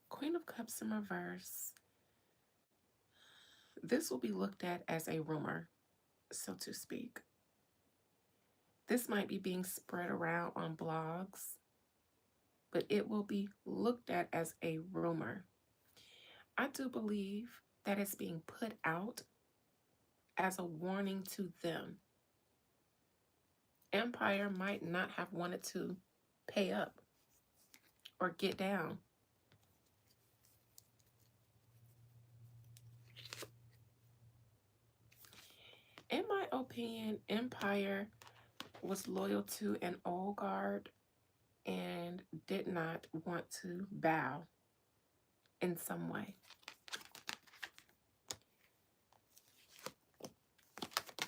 Queen of Cups in reverse. This will be looked at as a rumor, so to speak. This might be being spread around on blogs, but it will be looked at as a rumor. I do believe that it's being put out as a warning to them. Empire might not have wanted to pay up or get down. In my opinion, Empire was loyal to an old guard and did not want to bow in some way.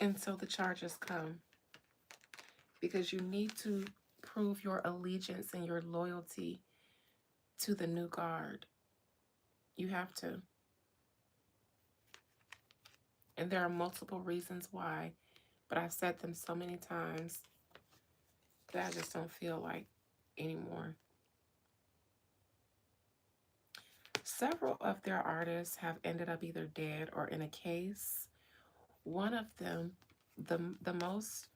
And so the charges come because you need to prove your allegiance and your loyalty to the new guard. You have to. And there are multiple reasons why, but I've said them so many times that I just don't feel like anymore. Several of their artists have ended up either dead or in a case. One of them, the most,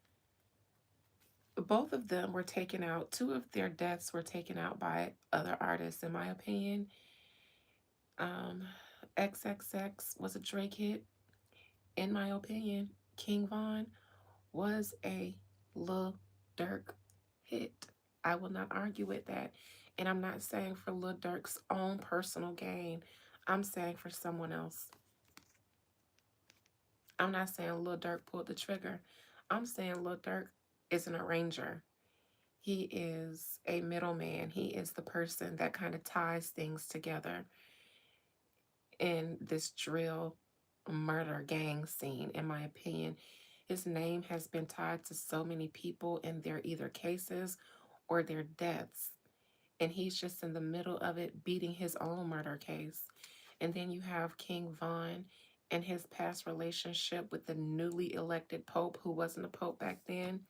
both of them were taken out. Two of their deaths were taken out by other artists, in my opinion. XXX was a Drake hit. In my opinion, King Von was a Lil Durk hit. I will not argue with that. And I'm not saying for Lil Durk's own personal gain. I'm saying for someone else. I'm not saying Lil Durk pulled the trigger. I'm saying Lil Durk is an arranger. He is a middleman. He is the person that kind of ties things together in this drill murder gang scene, in my opinion. His name has been tied to so many people in their either cases or their deaths. And he's just in the middle of it beating his own murder case. And then you have King Von and his past relationship with the newly elected Pope, who wasn't a Pope back then.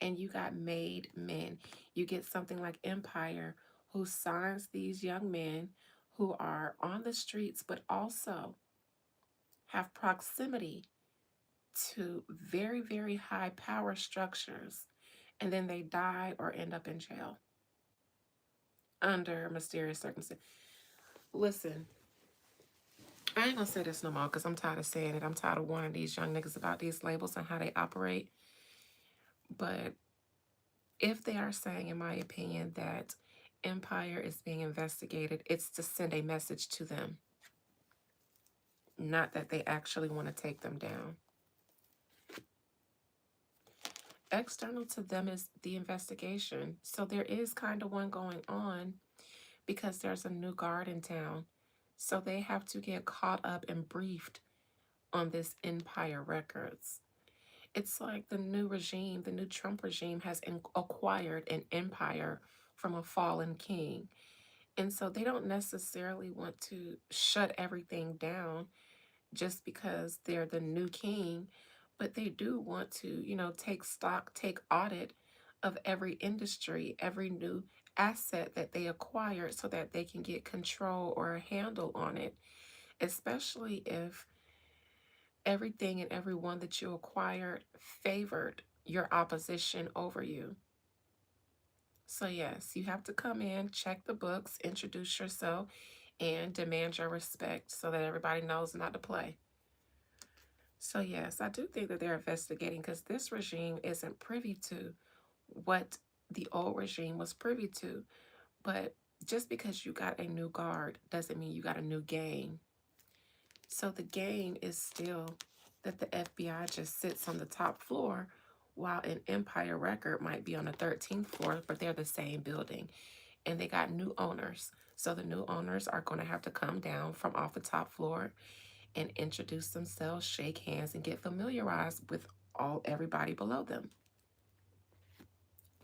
And you got made men. You get something like Empire, who signs these young men who are on the streets, but also have proximity to very, very high power structures. And then they die or end up in jail under mysterious circumstances. Listen, I ain't gonna say this no more because I'm tired of saying it. I'm tired of warning these young niggas about these labels and how they operate. But if they are saying, in my opinion, that Empire is being investigated, it's to send a message to them, not that they actually want to take them down. External to them is the investigation. So there is kind of one going on because there's a new guard in town. So they have to get caught up and briefed on this Empire Records. It's like the new regime, the new Trump regime has acquired an empire from a fallen king. And so they don't necessarily want to shut everything down just because they're the new king, but they do want to, take stock, take audit of every industry, every new asset that they acquired so that they can get control or a handle on it, especially if everything and everyone that you acquired favored your opposition over you. So, yes, you have to come in, check the books, introduce yourself, and demand your respect so that everybody knows not to play. So, yes, I do think that they're investigating because this regime isn't privy to what the old regime was privy to. But just because you got a new guard doesn't mean you got a new game. So, the game is still that the FBI just sits on the top floor while an Empire record might be on the 13th floor, but they're the same building and they got new owners. So the new owners are going to have to come down from off the top floor and introduce themselves, shake hands, and get familiarized with everybody below them.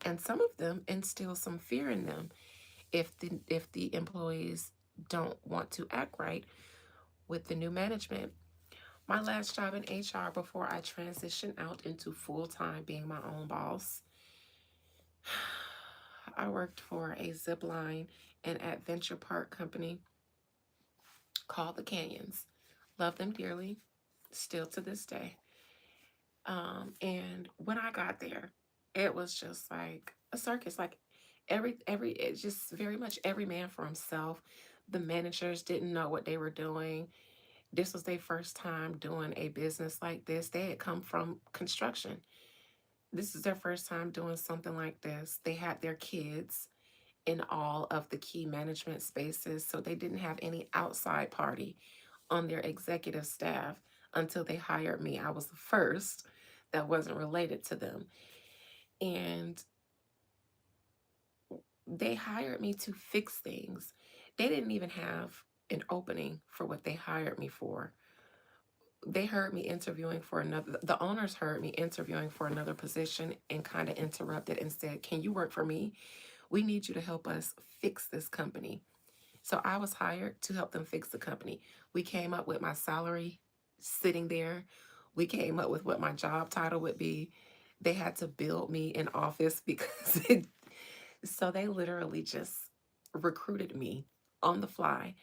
And some of them instill some fear in them if the employees don't want to act right with the new management. My last job in HR before I transitioned out into full time being my own boss, I worked for a zip line and adventure park company called the Canyons. Love them dearly, still to this day. And when I got there, it was just like a circus. Like it's just very much every man for himself. The managers didn't know what they were doing. This was their first time doing a business like this. They had come from construction. This is their first time doing something like this. They had their kids in all of the key management spaces, so they didn't have any outside party on their executive staff until they hired me. I was the first that wasn't related to them. And they hired me to fix things. They didn't even have an opening for what they hired me for. They heard me interviewing for another, the owners heard me interviewing for another position and kind of interrupted and said, "Can you work for me? We need you to help us fix this company." So I was hired to help them fix the company. We came up with my salary sitting there. We came up with what my job title would be. They had to build me an office because so they literally just recruited me on the fly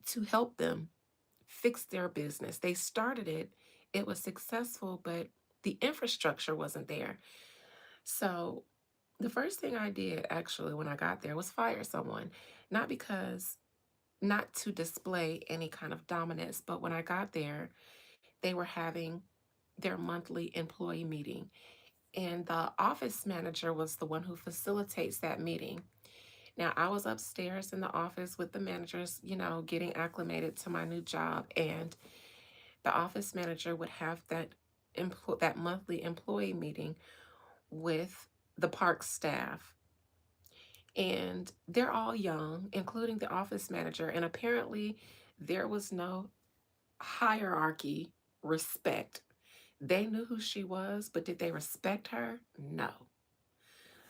to help them fix their business. They started it, it was successful, but the infrastructure wasn't there. So the first thing I did actually when I got there was fire someone, not because not to display any kind of dominance, but when I got there, they were having their monthly employee meeting. And the office manager was the one who facilitates that meeting. Now, I was upstairs in the office with the managers, getting acclimated to my new job. And the office manager would have that monthly employee meeting with the park staff. And they're all young, including the office manager. And apparently, there was no hierarchy respect. They knew who she was, but did they respect her? No.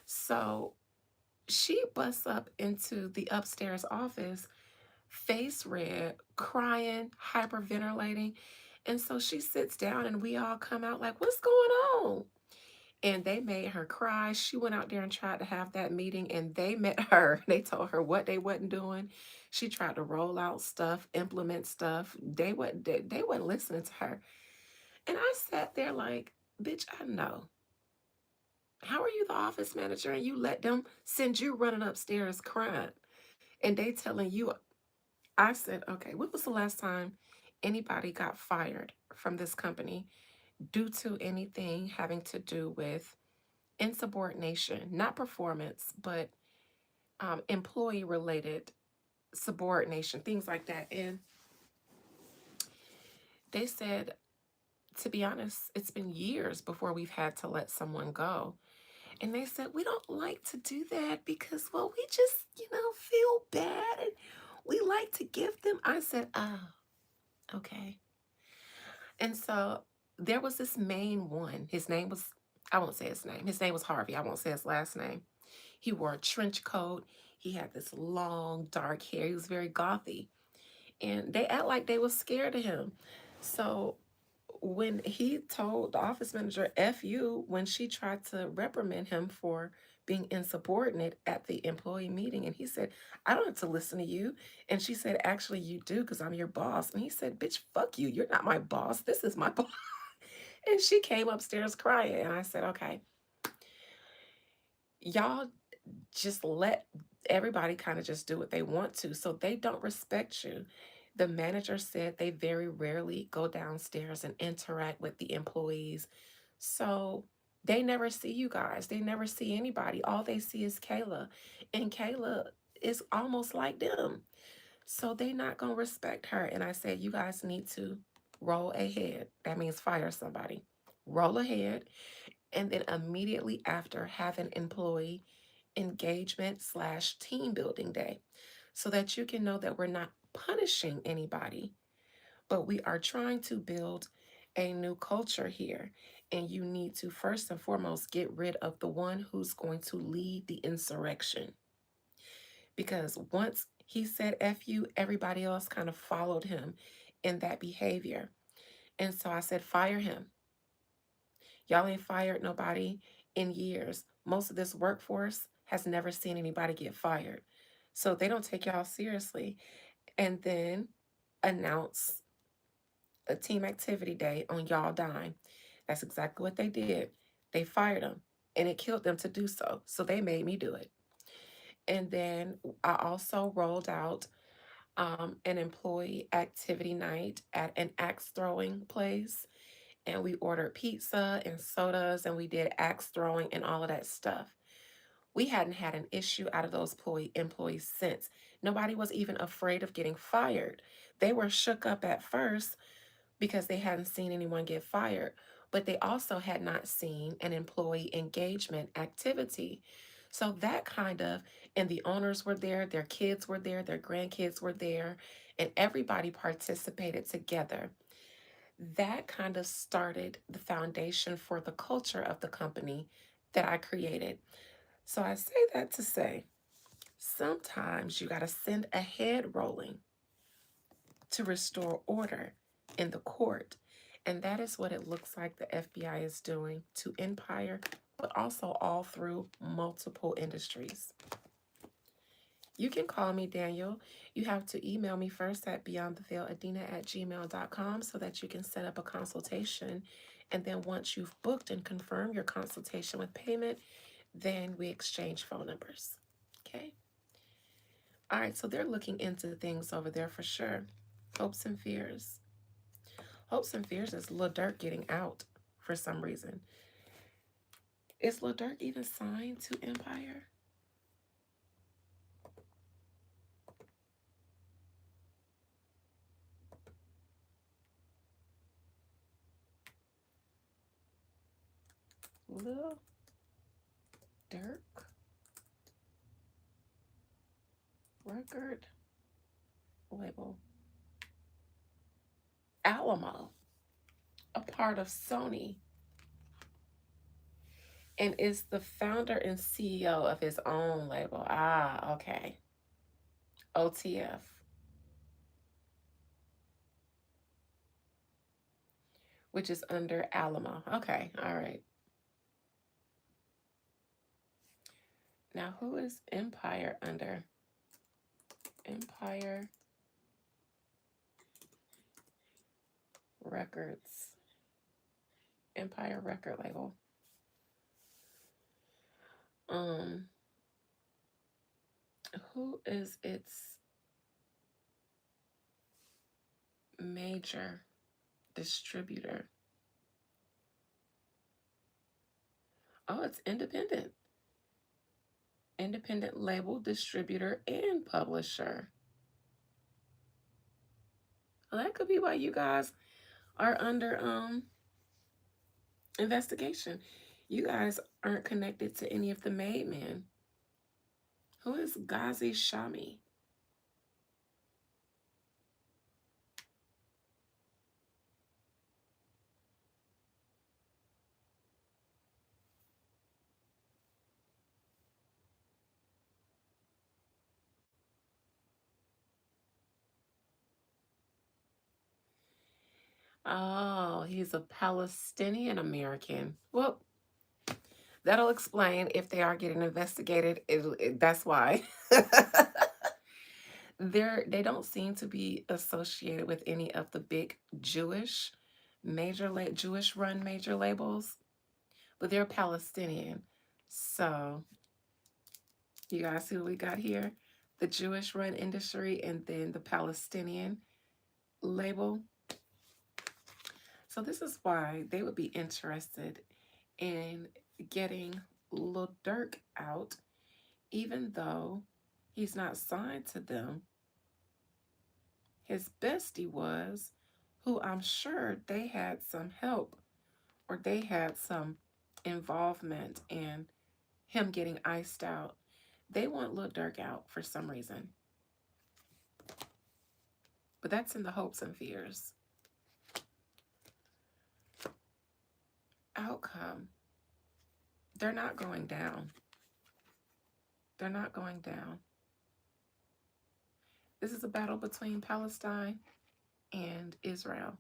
So she busts up into the upstairs office, face red, crying, hyperventilating. And so she sits down and we all come out like, "What's going on?" And they made her cry. She went out there and tried to have that meeting and they met her. They told her what they wasn't doing. She tried to roll out stuff, implement stuff. They wasn't listening to her. And I sat there like, "Bitch, I know. How are you the office manager and you let them send you running upstairs crying? And they telling you," I said, "Okay, when was the last time anybody got fired from this company due to anything having to do with insubordination, not performance, but employee related subordination, things like that?" And they said, to be honest, it's been years before we've had to let someone go. And they said, "We don't like to do that because, well, we just, feel bad and we like to give them." I said, "Oh, okay." And so there was this main one. His name was, I won't say his name. His name was Harvey. I won't say his last name. He wore a trench coat. He had this long, dark hair. He was very gothy. And they act like they was scared of him. So when he told the office manager, "F you," when she tried to reprimand him for being insubordinate at the employee meeting. And he said, I don't have to listen to you. And she said, actually, you do because I'm your boss. And he said, bitch, fuck you. You're not my boss. This is my boss. And she came upstairs crying. And I said, okay, y'all just let everybody kind of just do what they want to. So they don't respect you. The manager said they very rarely go downstairs and interact with the employees. So they never see you guys. They never see anybody. All they see is Kayla. And Kayla is almost like them. So they not going to respect her. And I said, you guys need to roll ahead. That means fire somebody. Roll ahead. And then immediately after, have an employee engagement slash team building day so that you can know that we're not punishing anybody, but we are trying to build a new culture here. And you need to first and foremost get rid of the one who's going to lead the insurrection. Because once he said F you, everybody else kind of followed him in that behavior. And so I said, fire him. Y'all ain't fired nobody in years. Most of this workforce has never seen anybody get fired. So they don't take y'all seriously. And then announce a team activity day on y'all dime. That's exactly what they did. They fired them and it killed them to do so. So they made me do it. And then I also rolled out an employee activity night at an axe throwing place, and we ordered pizza and sodas and we did axe throwing and all of that stuff. We hadn't had an issue out of those employees since. Nobody was even afraid of getting fired. They were shook up at first because they hadn't seen anyone get fired, but they also had not seen an employee engagement activity. So that kind of, and the owners were there, their kids were there, their grandkids were there, and everybody participated together. That kind of started the foundation for the culture of the company that I created. So I say that to say, sometimes you got to send a head rolling to restore order in the court. And that is what it looks like the FBI is doing to Empire, but also all through multiple industries. You can call me Daniel. You have to email me first at beyondtheveiladina@gmail.com so that you can set up a consultation. And then once you've booked and confirmed your consultation with payment, then we exchange phone numbers. Okay? All right, so they're looking into things over there for sure. Hopes and fears. Hopes and fears is Lil Durk getting out for some reason. Is Lil Durk even signed to Empire? Lil Durk record label. Alamo, a part of Sony, and is the founder and CEO of his own label. Ah, okay. OTF, which is under Alamo. Okay, all right. Now, who is Empire under? Empire Records. Empire record label. Um, who is its major distributor? Oh, it's independent. Independent label, distributor, and publisher. Well, that could be why you guys are under investigation. You guys aren't connected to any of the made men. Who is Ghazi Shami? Oh, he's a Palestinian American. Well, That'll explain if they are getting investigated. That's why. They don't seem to be associated with any of the big Jewish run major labels, but they're Palestinian. So you guys see what we got here? The Jewish run industry and then the Palestinian label. So this is why they would be interested in getting Lil Durk out, even though he's not signed to them. His bestie was, who I'm sure they had some help or they had some involvement in him getting iced out. They want Lil Durk out for some reason, but that's in the hopes and fears. Outcome, they're not going down. They're not going down. This is a battle between Palestine and Israel,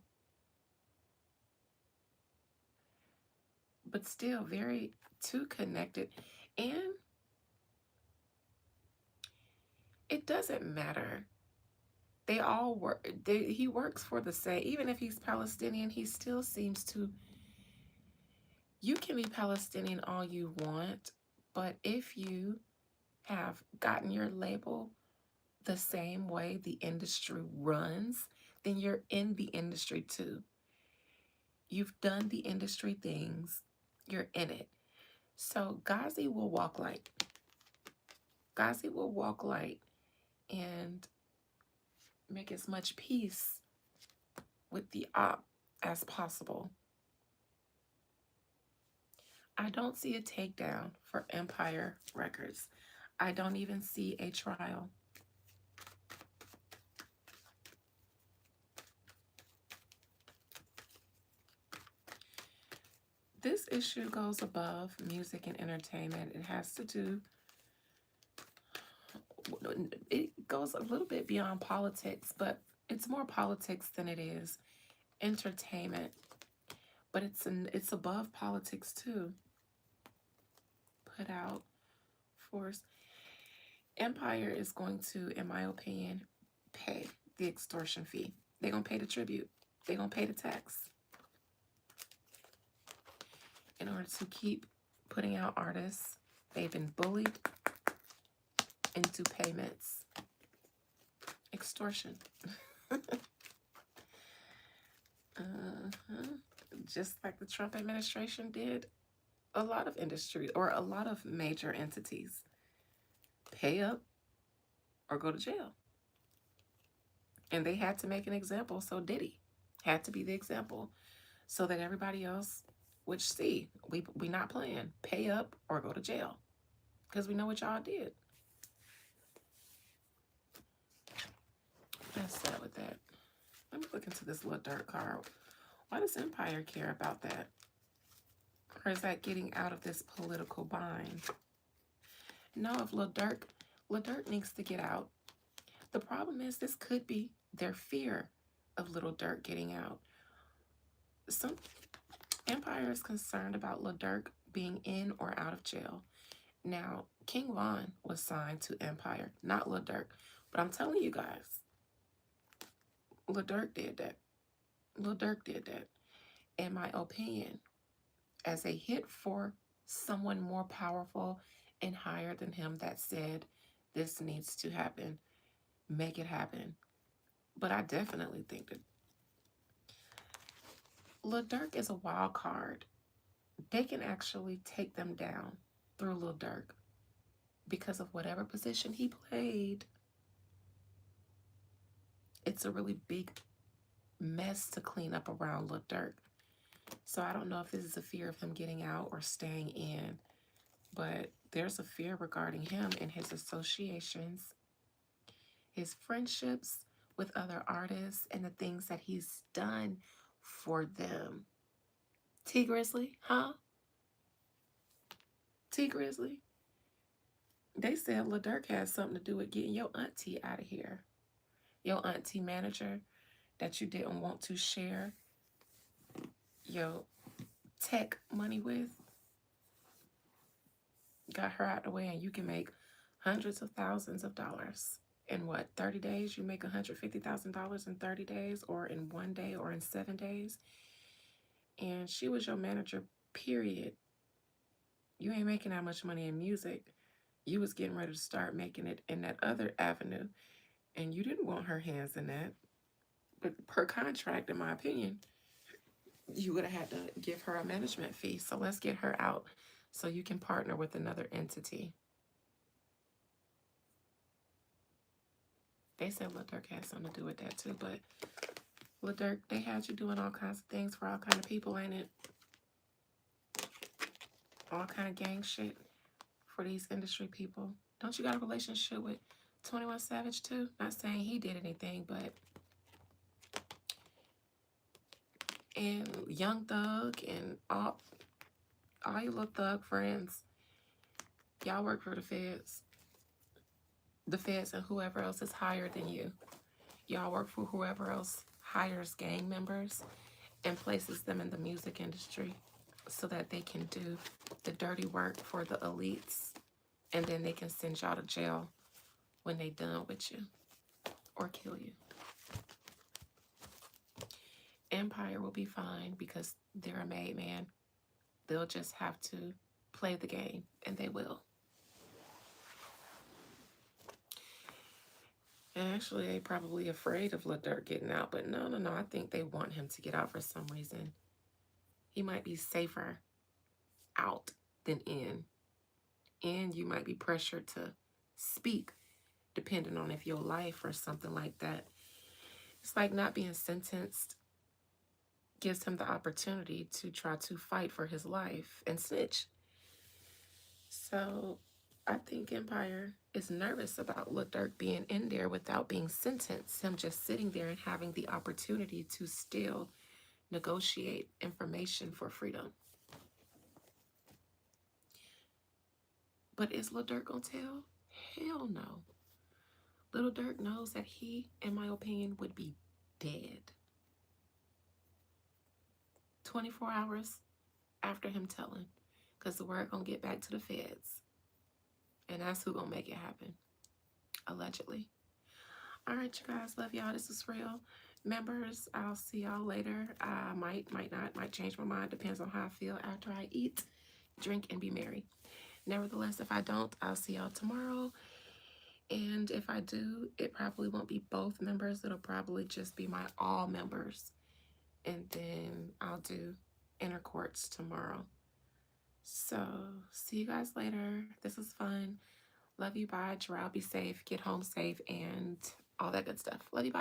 but still very too connected. And it doesn't matter. They all work. He works for the same. Even if he's Palestinian, he still seems to. You can be Palestinian all you want, but if you have gotten your label the same way the industry runs, then you're in the industry too. You've done the industry things, you're in it. So Ghazi will walk light. Ghazi will walk light and make as much peace with the op as possible. I don't see a takedown for Empire Records. I don't even see a trial. This issue goes above music and entertainment. It has to do, it goes a little bit beyond politics, but it's more politics than it is entertainment. But it's above politics too. Put out force. Empire is going to, in my opinion, pay the extortion fee. They're going to pay the tribute. They're going to pay the tax in order to keep putting out artists. They've been bullied into payments. Extortion. Just like the Trump administration did a lot of industry or a lot of major entities. Pay up or go to jail. And they had to make an example, so Diddy had to be the example so that everybody else would see we not playing. Pay up or go to jail because we know what y'all did. That's sad with that. Let me look into this Lil Durk card. Why does Empire care about that? Or is that getting out of this political bind? No, if Lil Durk needs to get out. The problem is this could be their fear of Lil Durk getting out. Some Empire is concerned about Lil Durk being in or out of jail. Now, King Von was signed to Empire, not Lil Durk. But I'm telling you guys, Lil Durk did that. Lil Durk did that. In my opinion, as a hit for someone more powerful and higher than him that said, this needs to happen, make it happen. But I definitely think that Lil Durk is a wild card. They can actually take them down through Lil Durk because of whatever position he played. It's a really big mess to clean up around Lil Durk. So I don't know if this is a fear of him getting out or staying in, but there's a fear regarding him and his associations, his friendships with other artists, and the things that he's done for them. T Grizzly, huh? T Grizzly? They said Lil Durk has something to do with getting your auntie out of here. Your auntie manager that you didn't want to share your tech money with. Got her out the way, and you can make hundreds of thousands of dollars. In what, 30 days? You make $150,000 in 30 days, or in 1 day, or in 7 days. And she was your manager, period. You ain't making that much money in music. You was getting ready to start making it in that other avenue, and you didn't want her hands in that. But per contract, in my opinion, you would have had to give her a management fee. So let's get her out so you can partner with another entity. They said Lil Durk had something to do with that too, but Lil Durk, they had you doing all kinds of things for all kind of people, ain't it? All kind of gang shit for these industry people. Don't you got a relationship with 21 Savage too? Not saying he did anything, but and Young Thug and all your little thug friends, y'all work for the feds. The feds and whoever else is higher than you. Y'all work for whoever else hires gang members and places them in the music industry so that they can do the dirty work for the elites, and then they can send y'all to jail when they done with you or kill you. Empire will be fine because they're a made man. They'll just have to play the game, and they will. And actually, they probably afraid of Lil Durk getting out, but no, no, no. I think they want him to get out for some reason. He might be safer out than in. And you might be pressured to speak, depending on if your life or something like that. It's like not being sentenced gives him the opportunity to try to fight for his life and snitch. So I think Empire is nervous about Lil Durk being in there without being sentenced, him just sitting there and having the opportunity to still negotiate information for freedom. But is Lil Durk gonna tell? Hell no. Little Durk knows that he, in my opinion, would be dead 24 hours after him telling, because the word gonna get back to the feds, and that's who gonna make it happen, allegedly. All right, you guys, love y'all. This is real. Members, I'll see y'all later. I might not, might change my mind. Depends on how I feel after I eat, drink, and be merry. Nevertheless, if I don't, I'll see y'all tomorrow. And if I do, it probably won't be both members. It'll probably just be my all members. And then I'll do inner courts tomorrow. So see you guys later. This is fun. Love you. Bye. Gerald, be safe. Get home safe and all that good stuff. Love you. Bye.